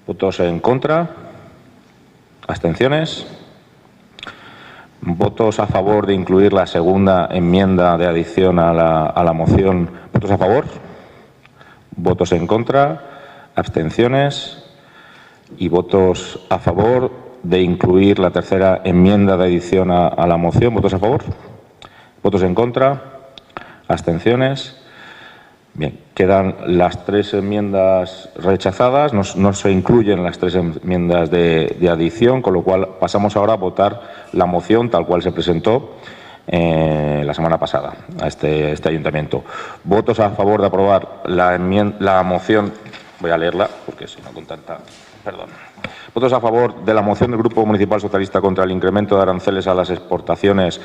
¿Votos en contra? ¿Abstenciones? ¿Votos a favor de incluir la segunda enmienda de adición a la moción? ¿Votos a favor? ¿Votos en contra? ¿Abstenciones? ¿Y votos a favor de incluir la tercera enmienda de adición a la moción? ¿Votos a favor? ¿Votos en contra? ¿Abstenciones? Bien, quedan las 3 enmiendas rechazadas, no se incluyen las 3 enmiendas de adición, con lo cual pasamos ahora a votar la moción tal cual se presentó la semana pasada a este ayuntamiento. ¿Votos a favor de aprobar la moción? Voy a leerla porque si no con tanta... Perdón. Votos a favor de la moción del Grupo Municipal Socialista contra el incremento de aranceles a las exportaciones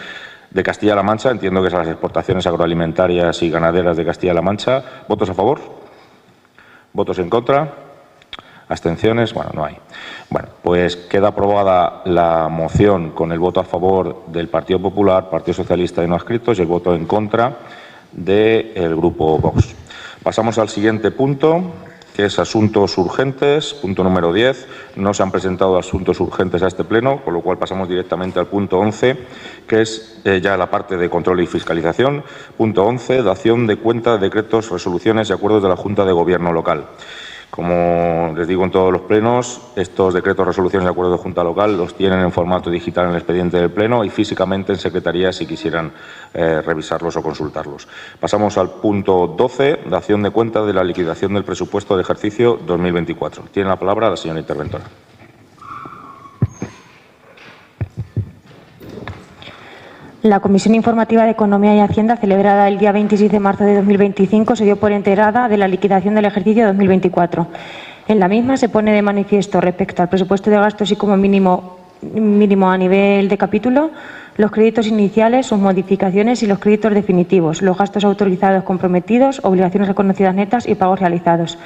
de Castilla-La Mancha. Entiendo que es a las exportaciones agroalimentarias y ganaderas de Castilla-La Mancha. ¿Votos a favor? ¿Votos en contra? ¿Abstenciones? Bueno, no hay. Bueno, pues queda aprobada la moción con el voto a favor del Partido Popular, Partido Socialista y no adscritos y el voto en contra del Grupo Vox. Pasamos al siguiente punto, que es asuntos urgentes. Punto número 10. No se han presentado asuntos urgentes a este pleno, con lo cual pasamos directamente al punto 11, que es ya la parte de control y fiscalización. Punto 11. Dación de cuenta de decretos, resoluciones y acuerdos de la Junta de Gobierno local. Como les digo en todos los plenos, estos decretos, resoluciones y acuerdos de Junta Local los tienen en formato digital en el expediente del Pleno y físicamente en Secretaría si quisieran revisarlos o consultarlos. Pasamos al punto 12, dación de cuenta de la liquidación del presupuesto de ejercicio 2024. Tiene la palabra la señora interventora. La Comisión Informativa de Economía y Hacienda, celebrada el día 26 de marzo de 2025, se dio por enterada de la liquidación del ejercicio 2024. En la misma se pone de manifiesto respecto al presupuesto de gastos y como mínimo a nivel de capítulo, los créditos iniciales, sus modificaciones y los créditos definitivos, los gastos autorizados comprometidos, obligaciones reconocidas netas y pagos realizados.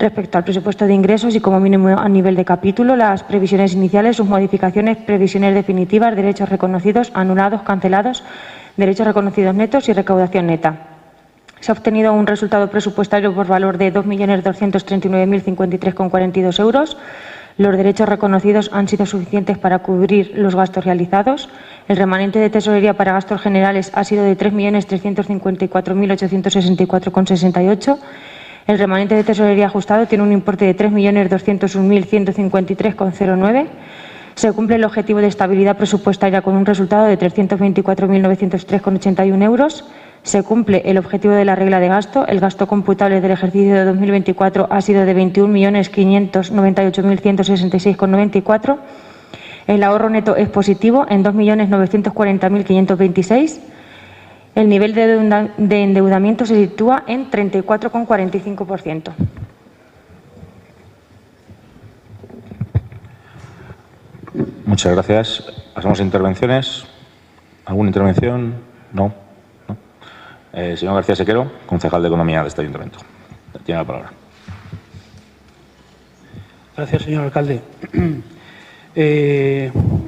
Respecto al presupuesto de ingresos y como mínimo a nivel de capítulo, las previsiones iniciales, sus modificaciones, previsiones definitivas, derechos reconocidos, anulados, cancelados, derechos reconocidos netos y recaudación neta. Se ha obtenido un resultado presupuestario por valor de 2.239.053,42 euros. Los derechos reconocidos han sido suficientes para cubrir los gastos realizados. El remanente de tesorería para gastos generales ha sido de 3.354.864,68. El remanente de tesorería ajustado tiene un importe de 3.201.153,09. Se cumple el objetivo de estabilidad presupuestaria con un resultado de 324.903,81 euros. Se cumple el objetivo de la regla de gasto. El gasto computable del ejercicio de 2024 ha sido de 21.598.166,94. El ahorro neto es positivo en 2.940.526. El nivel de endeudamiento se sitúa en 34,45%. Muchas gracias. Pasamos a intervenciones. ¿Alguna intervención? No. Señor García Sequero, concejal de Economía de este Ayuntamiento. Tiene la palabra. Gracias, señor alcalde.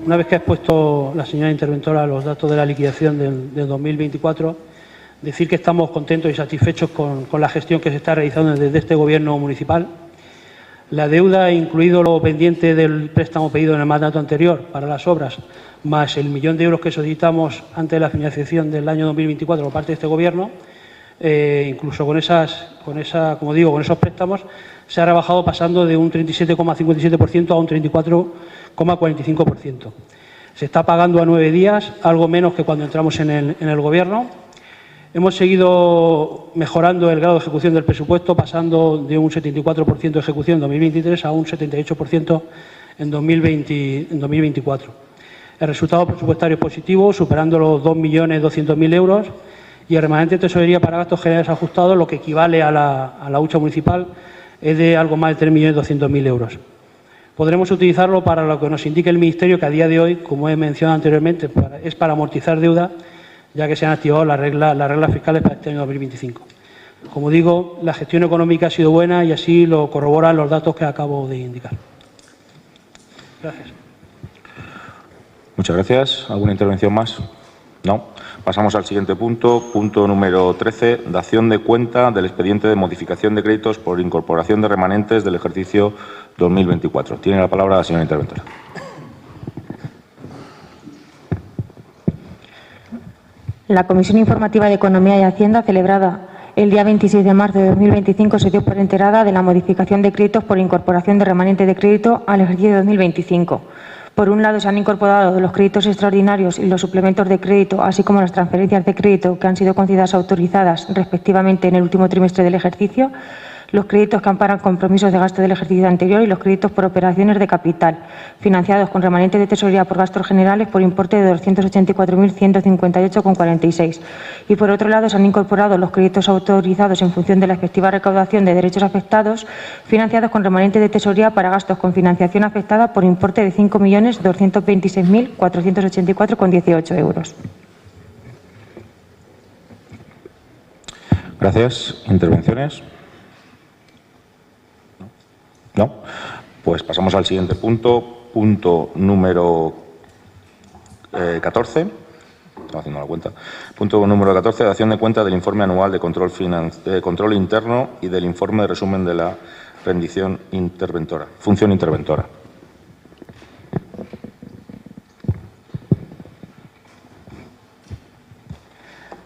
Una vez que ha expuesto la señora interventora los datos de la liquidación del 2024, decir que estamos contentos y satisfechos con la gestión que se está realizando desde este Gobierno municipal. La deuda, incluido lo pendiente del préstamo pedido en el mandato anterior para las obras, más el 1 millón de euros que solicitamos antes de la financiación del año 2024 por parte de este Gobierno, incluso con esos préstamos, se ha rebajado pasando de un 37,57% a un 34,45%. Se está pagando a 9 días, algo menos que cuando entramos en el Gobierno. Hemos seguido mejorando el grado de ejecución del presupuesto, pasando de un 74% de ejecución en 2023 a un 78% en 2024. El resultado presupuestario es positivo, superando los 2.200.000 euros, y el remanente de tesorería para gastos generales ajustados, lo que equivale a la hucha municipal, es de algo más de 3.200.000 euros. Podremos utilizarlo para lo que nos indique el Ministerio, que a día de hoy, como he mencionado anteriormente, es para amortizar deuda, ya que se han activado las reglas fiscales para este año 2025. Como digo, la gestión económica ha sido buena y así lo corroboran los datos que acabo de indicar. Gracias. Muchas gracias. ¿Alguna intervención más? No. Pasamos al siguiente punto, punto número 13, dación de cuenta del expediente de modificación de créditos por incorporación de remanentes del ejercicio 2024. Tiene la palabra la señora interventora. La Comisión Informativa de Economía y Hacienda, celebrada el día 26 de marzo de 2025, se dio por enterada de la modificación de créditos por incorporación de remanente de crédito al ejercicio 2025. Por un lado, se han incorporado los créditos extraordinarios y los suplementos de crédito, así como las transferencias de crédito que han sido concedidas o autorizadas respectivamente en el último trimestre del ejercicio. los créditos que amparan compromisos de gasto del ejercicio anterior y los créditos por operaciones de capital, financiados con remanente de tesorería por gastos generales por importe de 284.158,46. Y, por otro lado, se han incorporado los créditos autorizados en función de la efectiva recaudación de derechos afectados, financiados con remanente de tesorería para gastos con financiación afectada por importe de 5.226.484,18 euros. Gracias. ¿Intervenciones? ¿No? Pues pasamos al siguiente punto, punto número 14. Estamos haciendo la cuenta. Punto número 14, dación de cuenta del informe anual de control interno y del informe de resumen de la rendición interventora, función interventora.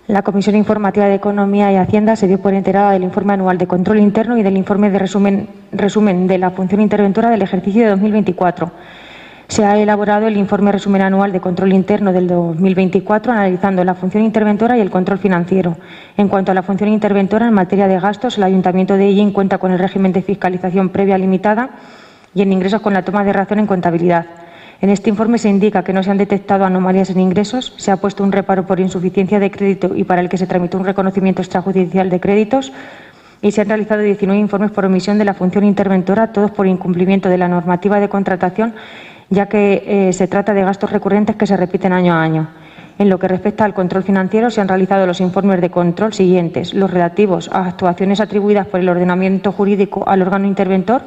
La Comisión Informativa de Economía y Hacienda se dio por enterada del informe anual de control interno y del informe de resumen de la función interventora del ejercicio de 2024. Se ha elaborado el informe resumen anual de control interno del 2024, analizando la función interventora y el control financiero. En cuanto a la función interventora, en materia de gastos, el Ayuntamiento de Ellín cuenta con el régimen de fiscalización previa limitada y en ingresos con la toma de razón en contabilidad. En este informe se indica que no se han detectado anomalías en ingresos, se ha puesto un reparo por insuficiencia de crédito y para el que se tramitó un reconocimiento extrajudicial de créditos y se han realizado 19 informes por omisión de la función interventora, todos por incumplimiento de la normativa de contratación, ya que se trata de gastos recurrentes que se repiten año a año. En lo que respecta al control financiero, se han realizado los informes de control siguientes: los relativos a actuaciones atribuidas por el ordenamiento jurídico al órgano interventor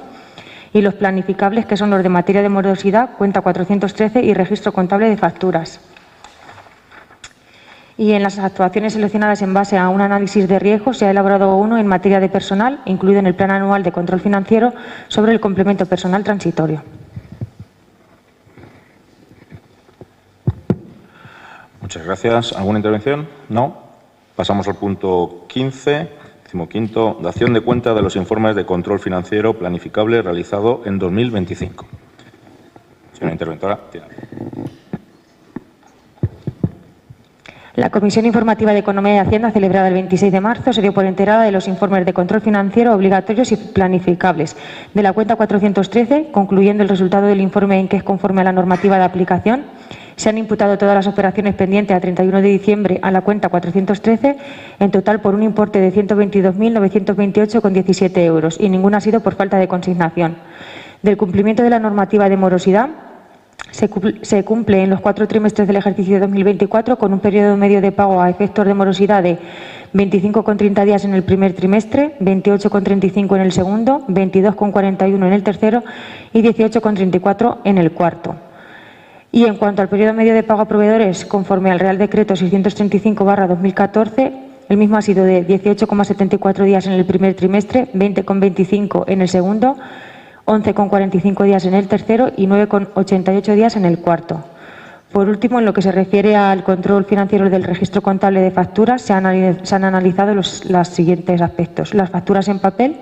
y los planificables, que son los de materia de morosidad, cuenta 413 y registro contable de facturas. Y en las actuaciones seleccionadas en base a un análisis de riesgo, se ha elaborado uno en materia de personal, incluido en el Plan Anual de Control Financiero, sobre el complemento personal transitorio. Muchas gracias. ¿Alguna intervención? No. Pasamos al punto 15. 15º, dación de cuenta de los informes de control financiero planificable realizado en 2025. Señora interventora, tiene. La Comisión Informativa de Economía y Hacienda, celebrada el 26 de marzo, se dio por enterada de los informes de control financiero obligatorios y planificables de la cuenta 413, concluyendo el resultado del informe en que es conforme a la normativa de aplicación. Se han imputado todas las operaciones pendientes a 31 de diciembre a la cuenta 413, en total por un importe de 122.928,17 euros, y ninguna ha sido por falta de consignación. Del cumplimiento de la normativa de morosidad, se cumple en los 4 trimestres del ejercicio de 2024 con un periodo medio de pago a efectos de morosidad de 25,30 días en el primer trimestre, 28,35 en el segundo, 22,41 en el tercero y 18,34 en el cuarto. Y en cuanto al periodo medio de pago a proveedores, conforme al Real Decreto 635/2014, el mismo ha sido de 18,74 días en el primer trimestre, 20,25 en el segundo, 11,45 días en el tercero y 9,88 días en el cuarto. Por último, en lo que se refiere al control financiero del registro contable de facturas, se han analizado los siguientes aspectos. Las facturas en papel.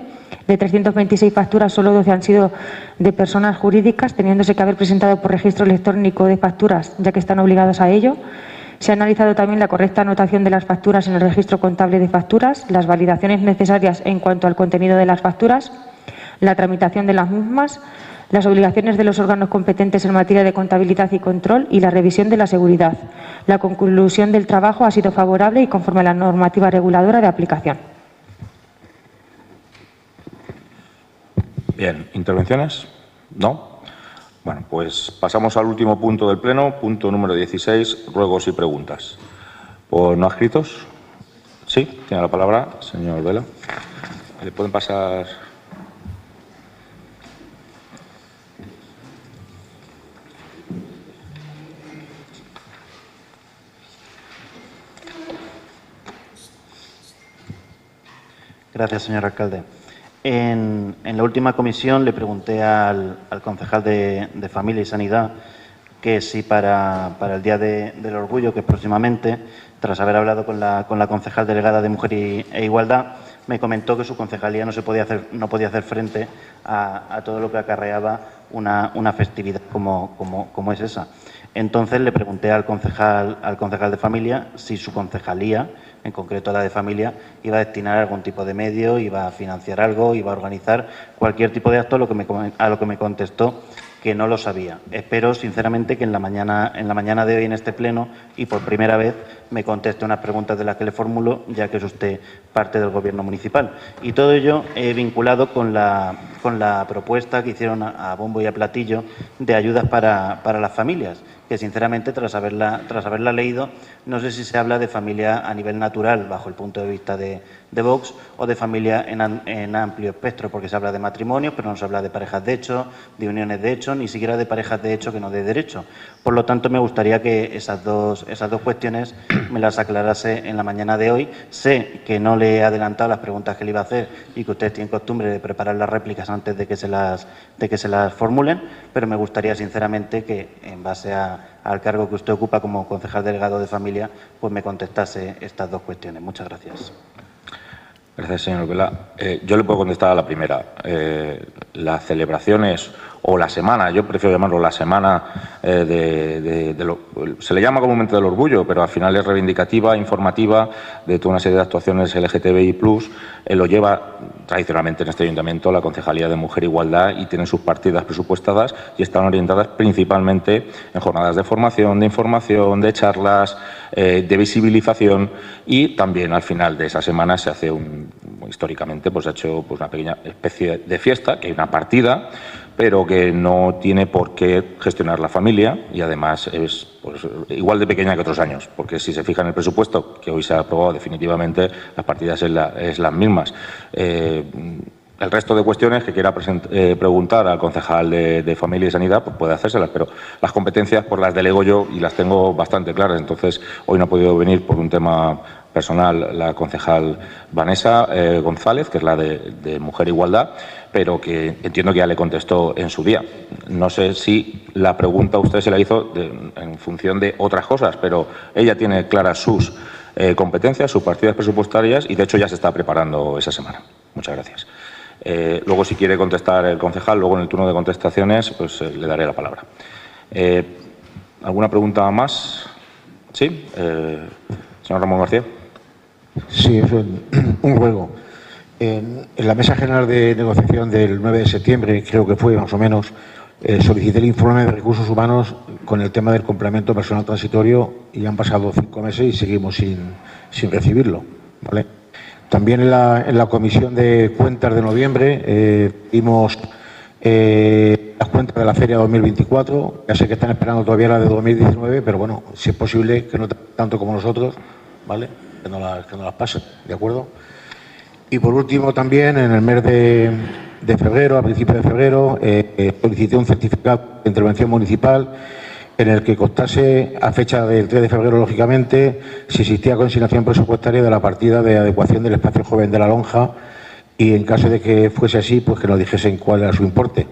De 326 facturas, solo 12 han sido de personas jurídicas, teniéndose que haber presentado por registro electrónico de facturas, ya que están obligados a ello. Se ha analizado también la correcta anotación de las facturas en el registro contable de facturas, las validaciones necesarias en cuanto al contenido de las facturas, la tramitación de las mismas, las obligaciones de los órganos competentes en materia de contabilidad y control y la revisión de la seguridad. La conclusión del trabajo ha sido favorable y conforme a la normativa reguladora de aplicación. Bien, ¿intervenciones? ¿No? Bueno, pues pasamos al último punto del Pleno, punto número 16, ruegos y preguntas. ¿Por no adscritos? Sí, tiene la palabra, señor Vela. ¿Le pueden pasar? Gracias, señor alcalde. En la última comisión le pregunté al concejal de Familia y Sanidad que si para el Día del Orgullo, que es próximamente, tras haber hablado con la concejal delegada de Mujer e Igualdad, me comentó que su concejalía no podía hacer frente a todo lo que acarreaba una festividad como es esa. Entonces le pregunté al concejal de familia si su concejalía, en concreto la de familia, iba a destinar algún tipo de medio, iba a financiar algo, iba a organizar cualquier tipo de acto, a lo que me contestó que no lo sabía. Espero, sinceramente, que en la mañana de hoy en este pleno y por primera vez me conteste unas preguntas de las que le formulo, ya que es usted parte del Gobierno municipal. Y todo ello vinculado con la propuesta que hicieron a bombo y a platillo de ayudas para las familias, que sinceramente, tras haberla leído, no sé si se habla de familia a nivel natural, bajo el punto de vista de Vox, o de familia en amplio espectro, porque se habla de matrimonios, pero no se habla de parejas de hecho, de uniones de hecho, ni siquiera de parejas de hecho que no de derecho. Por lo tanto, me gustaría que esas dos cuestiones me las aclarase en la mañana de hoy. Sé que no le he adelantado las preguntas que le iba a hacer y que usted tiene costumbre de preparar las réplicas antes de que se las formulen, pero me gustaría sinceramente que, en base al cargo que usted ocupa como concejal delegado de familia, pues me contestase estas dos cuestiones. Muchas gracias. Gracias, señor Vela. Yo le puedo contestar a la primera. Las celebraciones o la semana, yo prefiero llamarlo la semana se le llama comúnmente del orgullo, pero al final es reivindicativa, informativa, de toda una serie de actuaciones LGTBI+, lo lleva tradicionalmente en este ayuntamiento la Concejalía de Mujer e Igualdad y tienen sus partidas presupuestadas y están orientadas principalmente en jornadas de formación, de información, de charlas, de visibilización, y también al final de esa semana se hace históricamente se ha hecho una pequeña especie de fiesta, que hay una partida, pero que no tiene por qué gestionar la familia y además es igual de pequeña que otros años, porque si se fija en el presupuesto que hoy se ha aprobado, definitivamente las partidas es las mismas. El resto de cuestiones que quiera preguntar al concejal de Familia y Sanidad, pues puede hacérselas, pero las competencias las delego yo y las tengo bastante claras. Entonces, hoy no ha podido venir por un tema personal la concejal Vanessa González, que es la de Mujer e Igualdad, pero que entiendo que ya le contestó en su día. No sé si la pregunta a usted se la hizo en función de otras cosas, pero ella tiene claras sus competencias, sus partidas presupuestarias y, de hecho, ya se está preparando esa semana. Muchas gracias. Luego, si quiere contestar el concejal, luego en el turno de contestaciones, pues le daré la palabra. ¿Alguna pregunta más? ¿Sí? Señor Ramón García. Sí, es un ruego. En la Mesa General de Negociación del 9 de septiembre, creo que fue más o menos, solicité el informe de recursos humanos con el tema del complemento personal transitorio y han pasado 5 meses y seguimos sin recibirlo, ¿vale? También en la Comisión de Cuentas de noviembre vimos las cuentas de la Feria 2024. Ya sé que están esperando todavía la de 2019, pero bueno, si es posible que no tanto como nosotros, ¿vale? Que no las pasen, ¿de acuerdo? Y por último, también en el mes de febrero, a principios de febrero, solicité un certificado de intervención municipal en el que constase, a fecha del 3 de febrero, lógicamente, si existía consignación presupuestaria de la partida de adecuación del espacio joven de la lonja y, en caso de que fuese así, pues que nos dijesen cuál era su importe.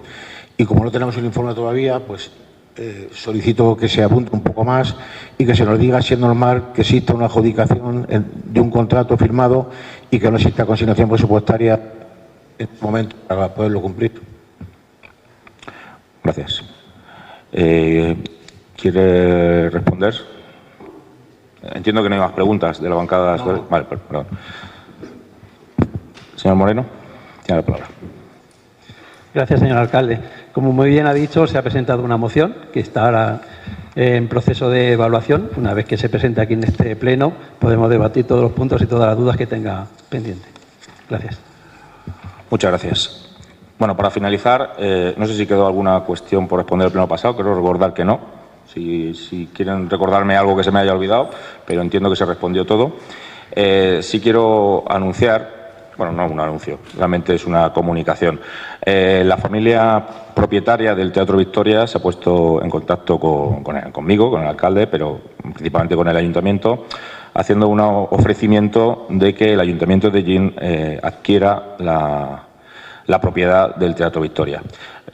Y como no tenemos el informe todavía, pues solicito que se apunte un poco más y que se nos diga si es normal que exista una adjudicación de un contrato firmado y que no exista consignación presupuestaria en este momento para poderlo cumplir. Gracias. ¿Quiere responder? Entiendo que no hay más preguntas de la bancada. No. Vale, perdón. Señor Moreno, tiene la palabra. Gracias, señor alcalde. Como muy bien ha dicho, se ha presentado una moción que está ahora en proceso de evaluación. Una vez que se presente aquí en este pleno, podemos debatir todos los puntos y todas las dudas que tenga pendiente. Gracias. Muchas gracias. Bueno, para finalizar, no sé si quedó alguna cuestión por responder el pleno pasado. Creo recordar que no. Si quieren recordarme algo que se me haya olvidado, pero entiendo que se respondió todo. Sí quiero anunciar, bueno, no un anuncio, realmente es una comunicación. La familia propietaria del Teatro Victoria se ha puesto en contacto conmigo, con el alcalde, pero principalmente con el ayuntamiento, haciendo un ofrecimiento de que el ayuntamiento de Ellín adquiera la propiedad del Teatro Victoria.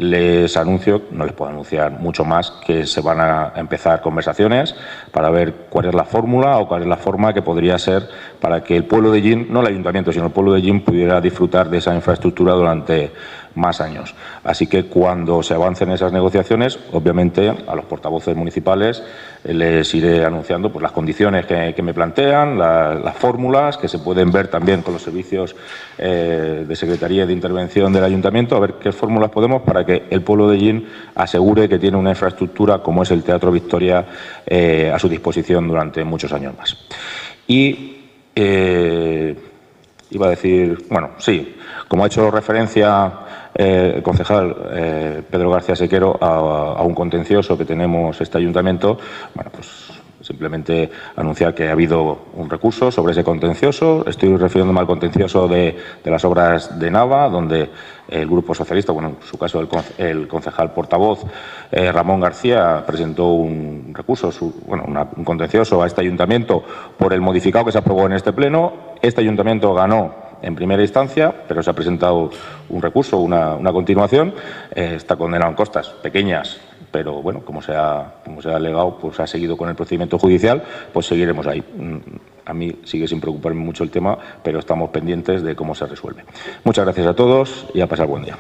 les anuncio, no les puedo anunciar mucho más, que se van a empezar conversaciones para ver cuál es la fórmula o cuál es la forma que podría ser para que el pueblo de Llín, no el ayuntamiento, sino el pueblo de Llín, pudiera disfrutar de esa infraestructura durante más años. Así que cuando se avancen esas negociaciones, obviamente a los portavoces municipales les iré anunciando pues, las condiciones que me plantean, las fórmulas que se pueden ver también con los servicios de Secretaría de Intervención del Ayuntamiento, a ver qué fórmulas podemos para que el pueblo de Llín asegure que tiene una infraestructura como es el Teatro Victoria a su disposición durante muchos años más. Y iba a decir, bueno, sí, como ha hecho referencia el concejal Pedro García Sequero a un contencioso que tenemos este ayuntamiento, bueno, pues simplemente anunciar que ha habido un recurso sobre ese contencioso. Estoy refiriéndome al contencioso de las obras de Nava, donde el Grupo Socialista, bueno, en su caso el concejal portavoz Ramón García presentó un recurso, un contencioso a este ayuntamiento por el modificado que se aprobó en este pleno. Este ayuntamiento ganó en primera instancia, pero se ha presentado un recurso, una continuación. Está condenado en costas pequeñas, pero bueno, como se ha alegado, pues ha seguido con el procedimiento judicial, pues seguiremos ahí. A mí sigue sin preocuparme mucho el tema, pero estamos pendientes de cómo se resuelve. Muchas gracias a todos y a pasar buen día.